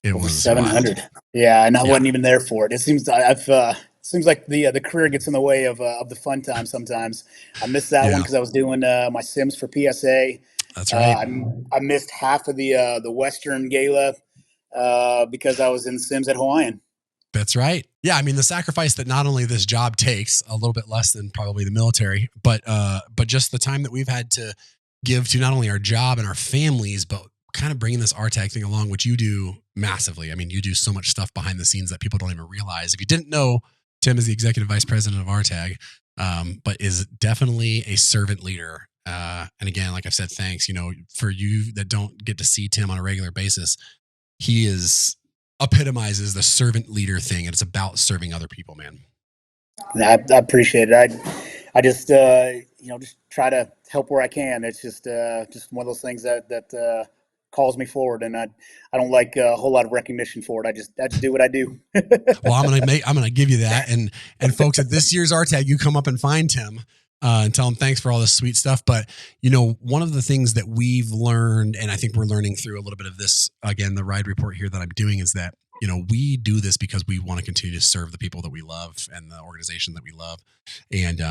it was
700.
Wild.
Yeah, and I wasn't even there for it. It seems like the career gets in the way of the fun time sometimes. I missed that one because I was doing my Sims for PSA.
That's right.
I missed half of the Western Gala because I was in Sims at Hawaiian.
That's right. Yeah, I mean the sacrifice that not only this job takes, a little bit less than probably the military, but just the time that we've had to give to not only our job and our families, but kind of bringing this RTAG thing along, which you do massively. I mean, you do so much stuff behind the scenes that people don't even realize. If you didn't know, Tim is the executive vice president of RTAG, but is definitely a servant leader. And again, like I've said, thanks, for you that don't get to see Tim on a regular basis, he epitomizes the servant leader thing. And it's about serving other people, man.
I appreciate it. I just, just try to help where I can. It's just one of those things that calls me forward, and I don't like a whole lot of recognition for it. I just do what I do.
Well, I'm gonna give you that, and folks, at this year's RTAG, you come up and find Tim and tell him thanks for all this sweet stuff. But one of the things that we've learned, and I think we're learning through a little bit of this again, the ride report here that I'm doing, is that we do this because we want to continue to serve the people that we love and the organization that we love, and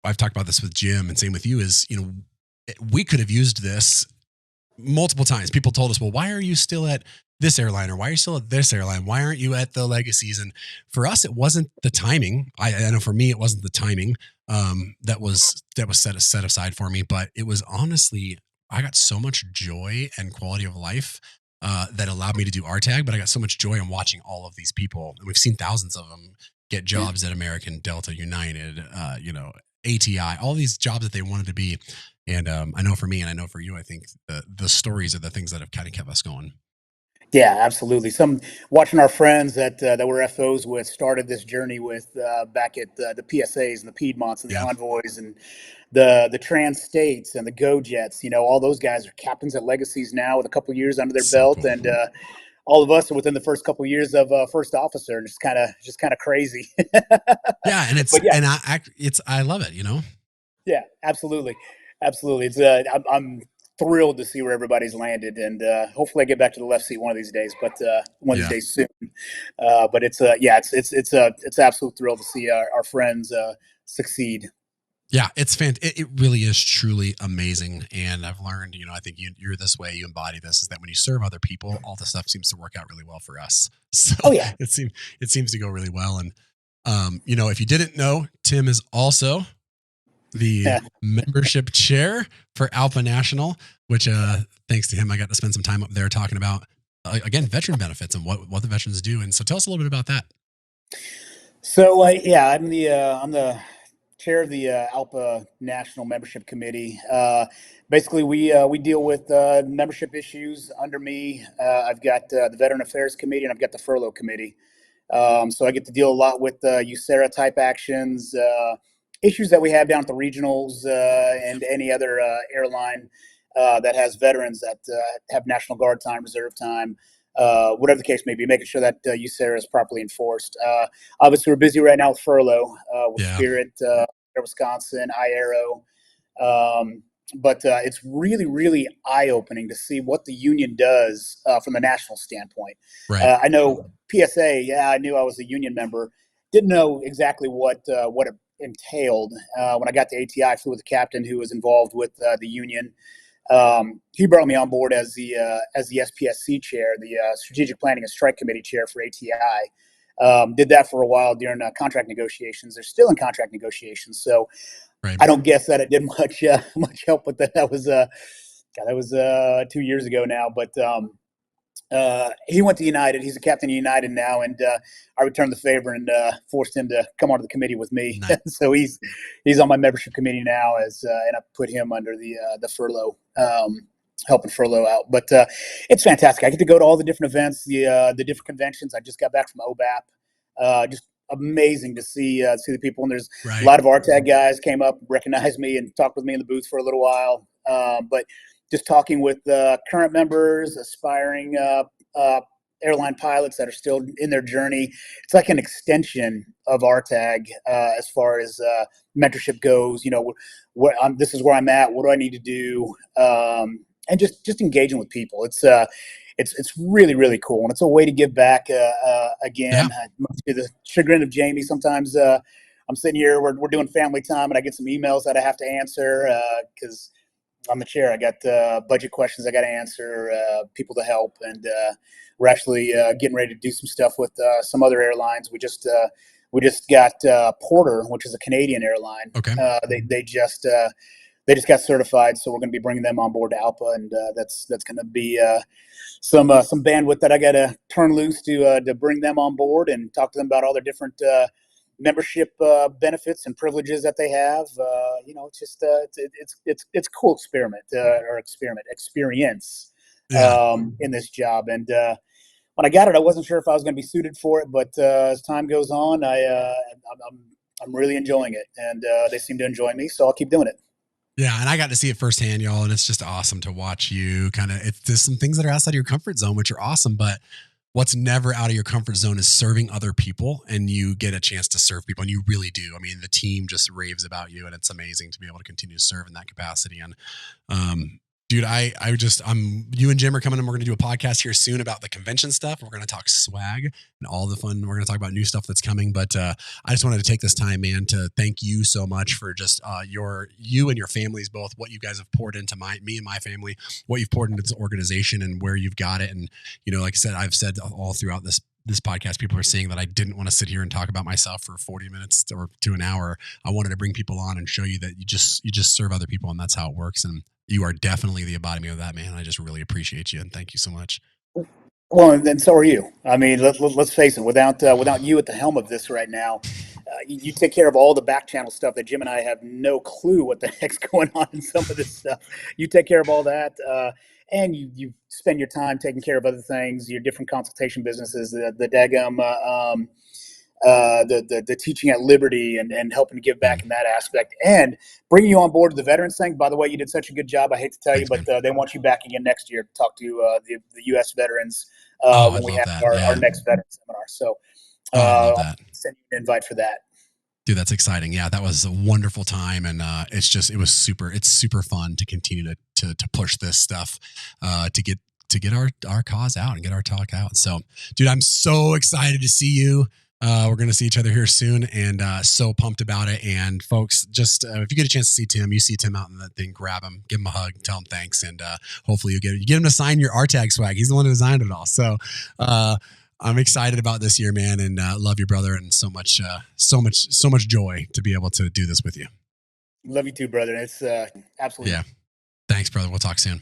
I've talked about this with Jim, and same with you. Is we could have used this multiple times. People told us, well, why are you still at this airline, or why are you still at this airline? Why aren't you at the Legacies? And for us, it wasn't the timing. I know for me, it wasn't the timing that was set aside for me, but it was honestly, I got so much joy and quality of life that allowed me to do RTAG, but I got so much joy in watching all of these people. And we've seen thousands of them get jobs at American, Delta, United, ATI, all these jobs that they wanted to be. And I know for me, and I know for you, I think the stories are the things that have kind of kept us going.
Yeah, absolutely. Watching our friends that we're FOs with started this journey with back at the PSAs and the Piedmonts and the Envoys and the Trans States and the Go Jets. All those guys are captains at Legacies now with a couple of years under their belt, cool. And all of us are within the first couple of years of first officer, and just kind of crazy.
Yeah, and I love it.
Yeah, absolutely. It's I'm thrilled to see where everybody's landed, and hopefully I get back to the left seat one of these days, but one of these days soon. But it's absolute thrill to see our friends succeed.
Yeah, it's fantastic. It really is truly amazing. And I've learned, I think you're this way, you embody this, is that when you serve other people, all the stuff seems to work out really well for us. So it seems to go really well. And, if you didn't know, Tim is also the membership chair for ALPA National, which, thanks to him, I got to spend some time up there talking about, again, veteran benefits and what the veterans do. And so tell us a little bit about that.
So, I'm the chair of the ALPA National Membership Committee. Basically, we deal with membership issues under me. I've got the Veteran Affairs Committee, and I've got the Furlough Committee. So I get to deal a lot with USERRA type actions, issues that we have down at the regionals, and any other airline that has veterans that have National Guard time, reserve time. Whatever the case may be, making sure that USERRA is properly enforced. Obviously, we're busy right now with furlough, with Spirit, Air Wisconsin, IAERO. But it's really, really eye-opening to see what the union does from a national standpoint.
Right.
I know PSA, I knew I was a union member. Didn't know exactly what it entailed. When I got to ATI, I flew with a captain who was involved with the union. He brought me on board as the SPSC chair, the Strategic Planning and Strike Committee chair for ATI. Did that for a while during contract negotiations. They're still in contract negotiations, so right. I don't guess that it did much help with that. That was 2 years ago now. But he went to United. He's a captain of United now, and I returned the favor and forced him to come onto the committee with me. Nice. So he's on my membership committee now, and I put him under the furlough, helping furlough out. But it's fantastic. I get to go to all the different events, the different conventions. I just got back from OBAP. Just amazing to see the people. And there's a lot of RTAG guys came up, recognized me, and talked with me in the booth for a little while. But just talking with current members, aspiring airline pilots that are still in their journey. It's like an extension of RTAG as far as mentorship goes. This is where I'm at. What do I need to do? And just engaging with people. It's really, really cool. And it's a way to give back again. Much to the chagrin of Jamie, sometimes I'm sitting here, we're doing family time, and I get some emails that I have to answer because I'm the chair. I got budget questions I got to answer, people to help, and we're actually getting ready to do some stuff with some other airlines. We just got Porter, which is a Canadian airline.
Okay.
They just got certified, so we're going to be bringing them on board to ALPA, and that's going to be some bandwidth that I got to turn loose to bring them on board and talk to them about all their different membership benefits and privileges that they have. It's just it's a cool experience in this job. And when I got it, I wasn't sure if I was going to be suited for it, but as time goes on, I'm really enjoying it, and they seem to enjoy me, so I'll keep doing it.
Yeah, and I got to see it firsthand, y'all, and it's just awesome to watch you there's some things that are outside of your comfort zone, which are awesome, but what's never out of your comfort zone is serving other people, and you get a chance to serve people, and you really do. I mean, the team just raves about you, and it's amazing to be able to continue to serve in that capacity. And, dude, you and Jim are coming in. We're going to do a podcast here soon about the convention stuff. We're going to talk swag and all the fun. We're going to talk about new stuff that's coming. But I just wanted to take this time, man, to thank you so much for just you and your families, both what you guys have poured into me and my family, what you've poured into this organization and where you've got it. And, like I said, I've said all throughout this podcast, people are saying that I didn't want to sit here and talk about myself for 40 minutes or to an hour. I wanted to bring people on and show you that you just serve other people, and that's how it works. And you are definitely the embodiment of that, man. I just really appreciate you, and thank you so much.
Well, and so are you. I mean, let's face it. Without you at the helm of this right now, you take care of all the back channel stuff that Jim and I have no clue what the heck's going on in some of this stuff. You take care of all that, and you spend your time taking care of other things, your different consultation businesses, the DAGM, the teaching at Liberty, and helping to give back in that aspect, and bringing you on board to the veterans thing. By the way, you did such a good job. I hate to tell you, but they want you back again next year to talk to the U.S. veterans when we have our next veteran seminar. So I'll send you an invite for that.
Dude, that's exciting. Yeah, that was a wonderful time. And it's super fun to continue to push this stuff to get our cause out and get our talk out. So, dude, I'm so excited to see you. We're going to see each other here soon, and so pumped about it. And folks, just if you get a chance to see Tim, you see Tim out in that thing, grab him, give him a hug, tell him thanks, and hopefully you get him to sign your RTAG swag. He's the one who designed it all. So I'm excited about this year, man, and love you, brother, and so much joy to be able to do this with you.
Love you too, brother. It's absolutely.
Yeah. Thanks, brother. We'll talk soon.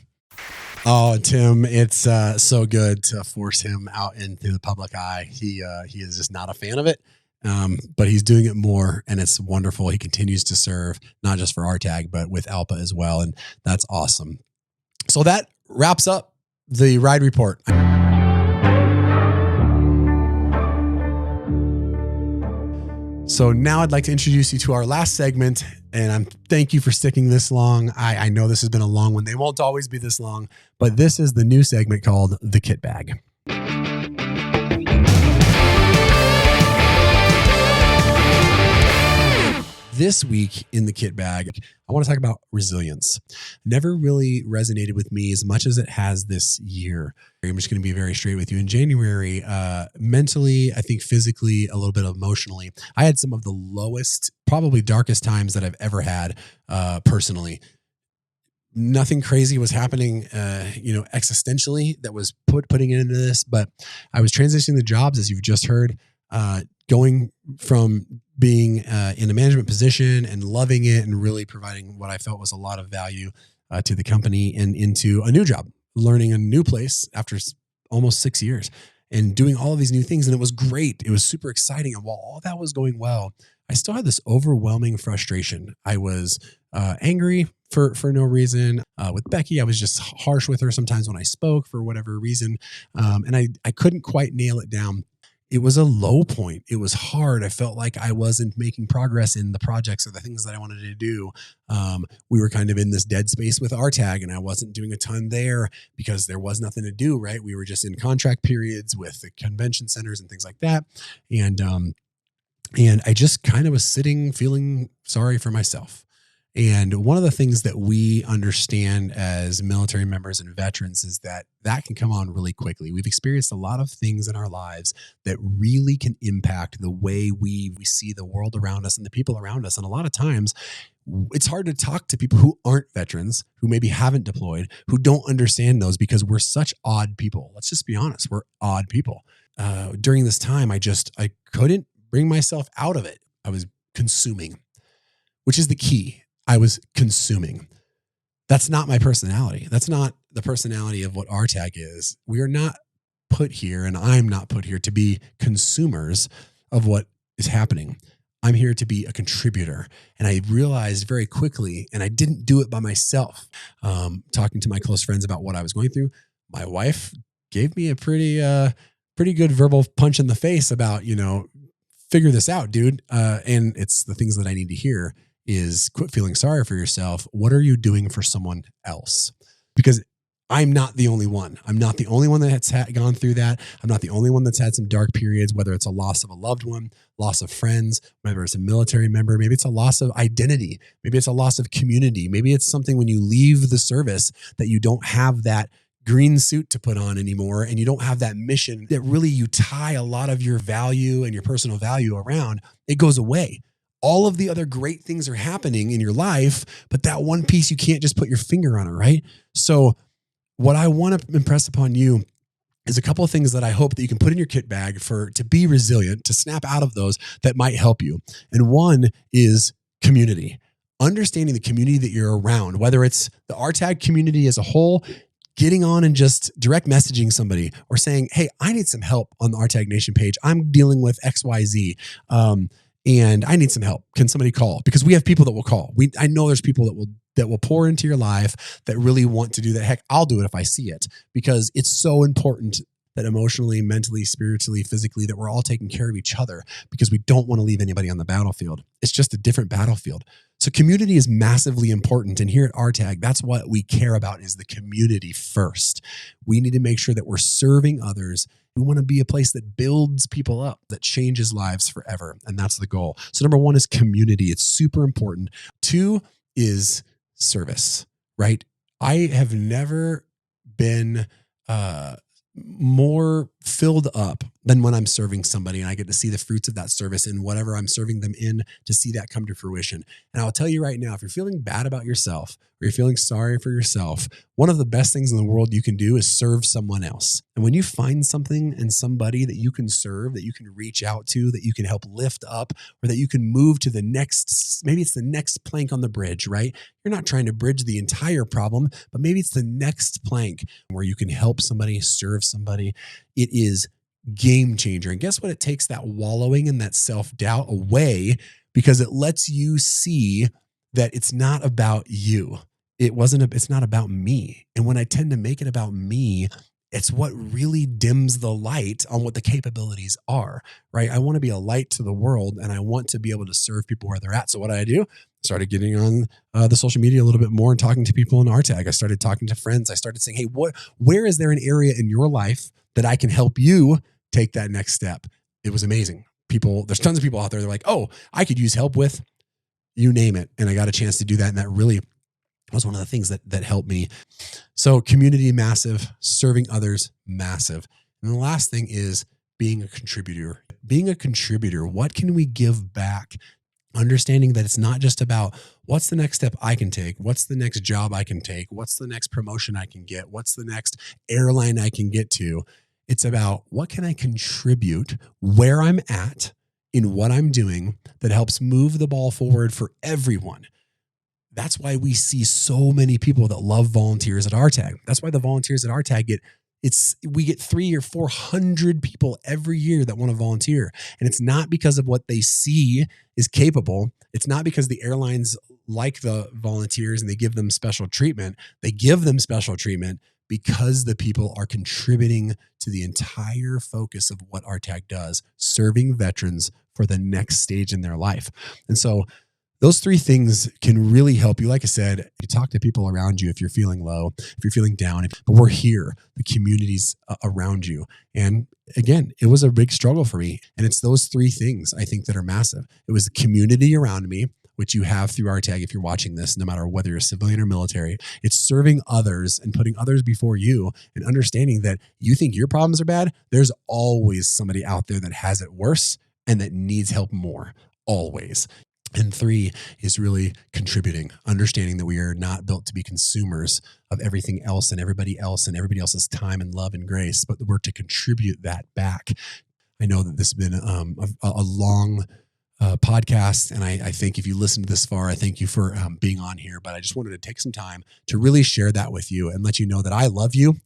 Oh, Tim, it's so good to force him out into the public eye. He is just not a fan of it, but he's doing it more, and it's wonderful. He continues to serve, not just for RTAG, but with ALPA as well, and that's awesome. So that wraps up the ride report. So now I'd like to introduce you to our last segment, and thank you for sticking this long. I know this has been a long one. They won't always be this long, but this is the new segment called The Kit Bag. This week in the kit bag, I want to talk about resilience. Never really resonated with me as much as it has this year. I'm just going to be very straight with you. In January, mentally, I think physically, a little bit emotionally, I had some of the lowest, probably darkest times that I've ever had personally. Nothing crazy was happening, existentially that was putting it into this, but I was transitioning the jobs, as you've just heard, going from being in a management position and loving it and really providing what I felt was a lot of value to the company, and into a new job, learning a new place after almost 6 years and doing all of these new things. And it was great. It was super exciting. And while all that was going well, I still had this overwhelming frustration. I was angry for no reason. With Becky, I was just harsh with her sometimes when I spoke for whatever reason. And I couldn't quite nail it down. It was a low point. It was hard. I felt like I wasn't making progress in the projects or the things that I wanted to do. We were kind of in this dead space with RTAG, and I wasn't doing a ton there because there was nothing to do, right? We were just in contract periods with the convention centers and things like that. And I just kind of was sitting, feeling sorry for myself. And one of the things that we understand as military members and veterans is that can come on really quickly. We've experienced a lot of things in our lives that really can impact the way we see the world around us and the people around us. And a lot of times it's hard to talk to people who aren't veterans, who maybe haven't deployed, who don't understand those, because we're such odd people. Let's just be honest. We're odd people. During this time, I couldn't bring myself out of it. I was consuming, which is the key. I was consuming. That's not my personality. That's not the personality of what RTAG is. We are not put here, and I'm not put here to be consumers of what is happening. I'm here to be a contributor. And I realized very quickly, and I didn't do it by myself, talking to my close friends about what I was going through. My wife gave me a pretty good verbal punch in the face about, figure this out, dude. And it's the things that I need to hear is quit feeling sorry for yourself. What are you doing for someone else? Because I'm not the only one. I'm not the only one that's gone through that. I'm not the only one that's had some dark periods, whether it's a loss of a loved one, loss of friends, whether it's a military member, maybe it's a loss of identity. Maybe it's a loss of community. Maybe it's something when you leave the service that you don't have that green suit to put on anymore, and you don't have that mission that really you tie a lot of your value and your personal value around. It goes away. All of the other great things are happening in your life, but that one piece, you can't just put your finger on it, right? So what I want to impress upon you is a couple of things that I hope that you can put in your kit bag to be resilient, to snap out of those that might help you. And one is community. Understanding the community that you're around, whether it's the RTAG community as a whole, getting on and just direct messaging somebody or saying, hey, I need some help on the RTAG Nation page. I'm dealing with XYZ. And I need some help. Can somebody call? Because we have people that will call. I know there's people that will pour into your life that really want to do that. Heck, I'll do it if I see it, because it's so important that emotionally, mentally, spiritually, physically, that we're all taking care of each other, because we don't want to leave anybody on the battlefield. It's just a different battlefield. So community is massively important. And here at RTAG, that's what we care about, is the community first. We need to make sure that we're serving others. We want to be a place that builds people up, that changes lives forever. And that's the goal. So number one is community. It's super important. Two is service, right? I have never been more filled up than when I'm serving somebody and I get to see the fruits of that service in whatever I'm serving them in, to see that come to fruition. And I'll tell you right now, if you're feeling bad about yourself or you're feeling sorry for yourself, one of the best things in the world you can do is serve someone else. And when you find something and somebody that you can serve, that you can reach out to, that you can help lift up, or that you can move to the next, maybe it's the next plank on the bridge, right? You're not trying to bridge the entire problem, but maybe it's the next plank where you can help somebody, serve somebody. It is game changer. And guess what? It takes that wallowing and that self-doubt away, because it lets you see that it's not about you. It's not about me. And when I tend to make it about me, it's what really dims the light on what the capabilities are, right? I want to be a light to the world, and I want to be able to serve people where they're at. So what did I do? Started getting on the social media a little bit more and talking to people in RTAG. I started talking to friends. I started saying, hey, where is there an area in your life that I can help you take that next step? It was amazing. There's tons of people out there. They're like, oh, I could use help with, you name it. And I got a chance to do that. And that really was one of the things that helped me. So community, massive. Serving others, massive. And the last thing is being a contributor. Being a contributor, what can we give back? Understanding that it's not just about what's the next step I can take, what's the next job I can take, what's the next promotion I can get, what's the next airline I can get to. It's about what can I contribute where I'm at in what I'm doing that helps move the ball forward for everyone. That's why we see so many people that love volunteers at RTAG. That's why the volunteers at RTAG we get 300 or 400 people every year that want to volunteer. And it's not because of what they see is capable. It's not because the airlines like the volunteers and they give them special treatment. They give them special treatment because the people are contributing to the entire focus of what RTAG does, serving veterans for the next stage in their life. And so those three things can really help you. Like I said, you talk to people around you if you're feeling low, if you're feeling down, but we're here, the community's around you. And again, it was a big struggle for me. And it's those three things I think that are massive. It was the community around me, which you have through RTAG if you're watching this, no matter whether you're civilian or military. It's serving others and putting others before you and understanding that you think your problems are bad. There's always somebody out there that has it worse and that needs help more, always. And 3 is really contributing, understanding that we are not built to be consumers of everything else and everybody else's time and love and grace, but we're to contribute that back. I know that this has been a long podcast, and I think if you listened this far, I thank you for being on here, but I just wanted to take some time to really share that with you and let you know that I love you.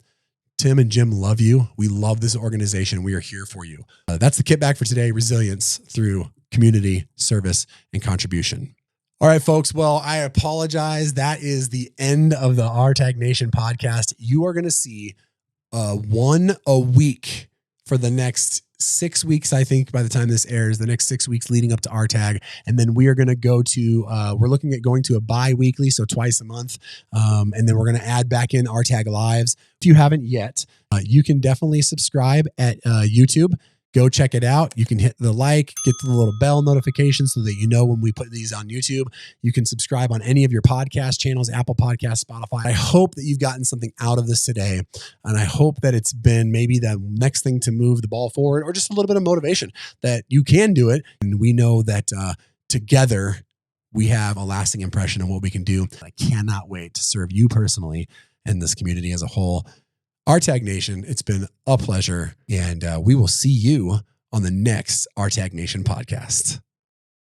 Tim and Jim love you. We love this organization. We are here for you. That's the kit back for today, resilience through community, service, and contribution. All right, folks. Well, I apologize. That is the end of the RTAG Nation podcast. You are going to see one a week for the next 6 weeks, I think, by the time this airs, the next 6 weeks leading up to RTAG. And then we are going to go to, we're looking at going to a bi-weekly, so twice a month. And then we're going to add back in RTAG Lives. If you haven't yet, you can definitely subscribe at YouTube. Go check it out. You can hit the like, get the little bell notification so that you know when we put these on YouTube. You can subscribe on any of your podcast channels, Apple Podcasts, Spotify. I hope that you've gotten something out of this today. And I hope that it's been maybe the next thing to move the ball forward, or just a little bit of motivation that you can do it. And we know that together we have a lasting impression on what we can do. I cannot wait to serve you personally and this community as a whole. RTAG Nation, it's been a pleasure, and we will see you on the next RTAG Nation podcast.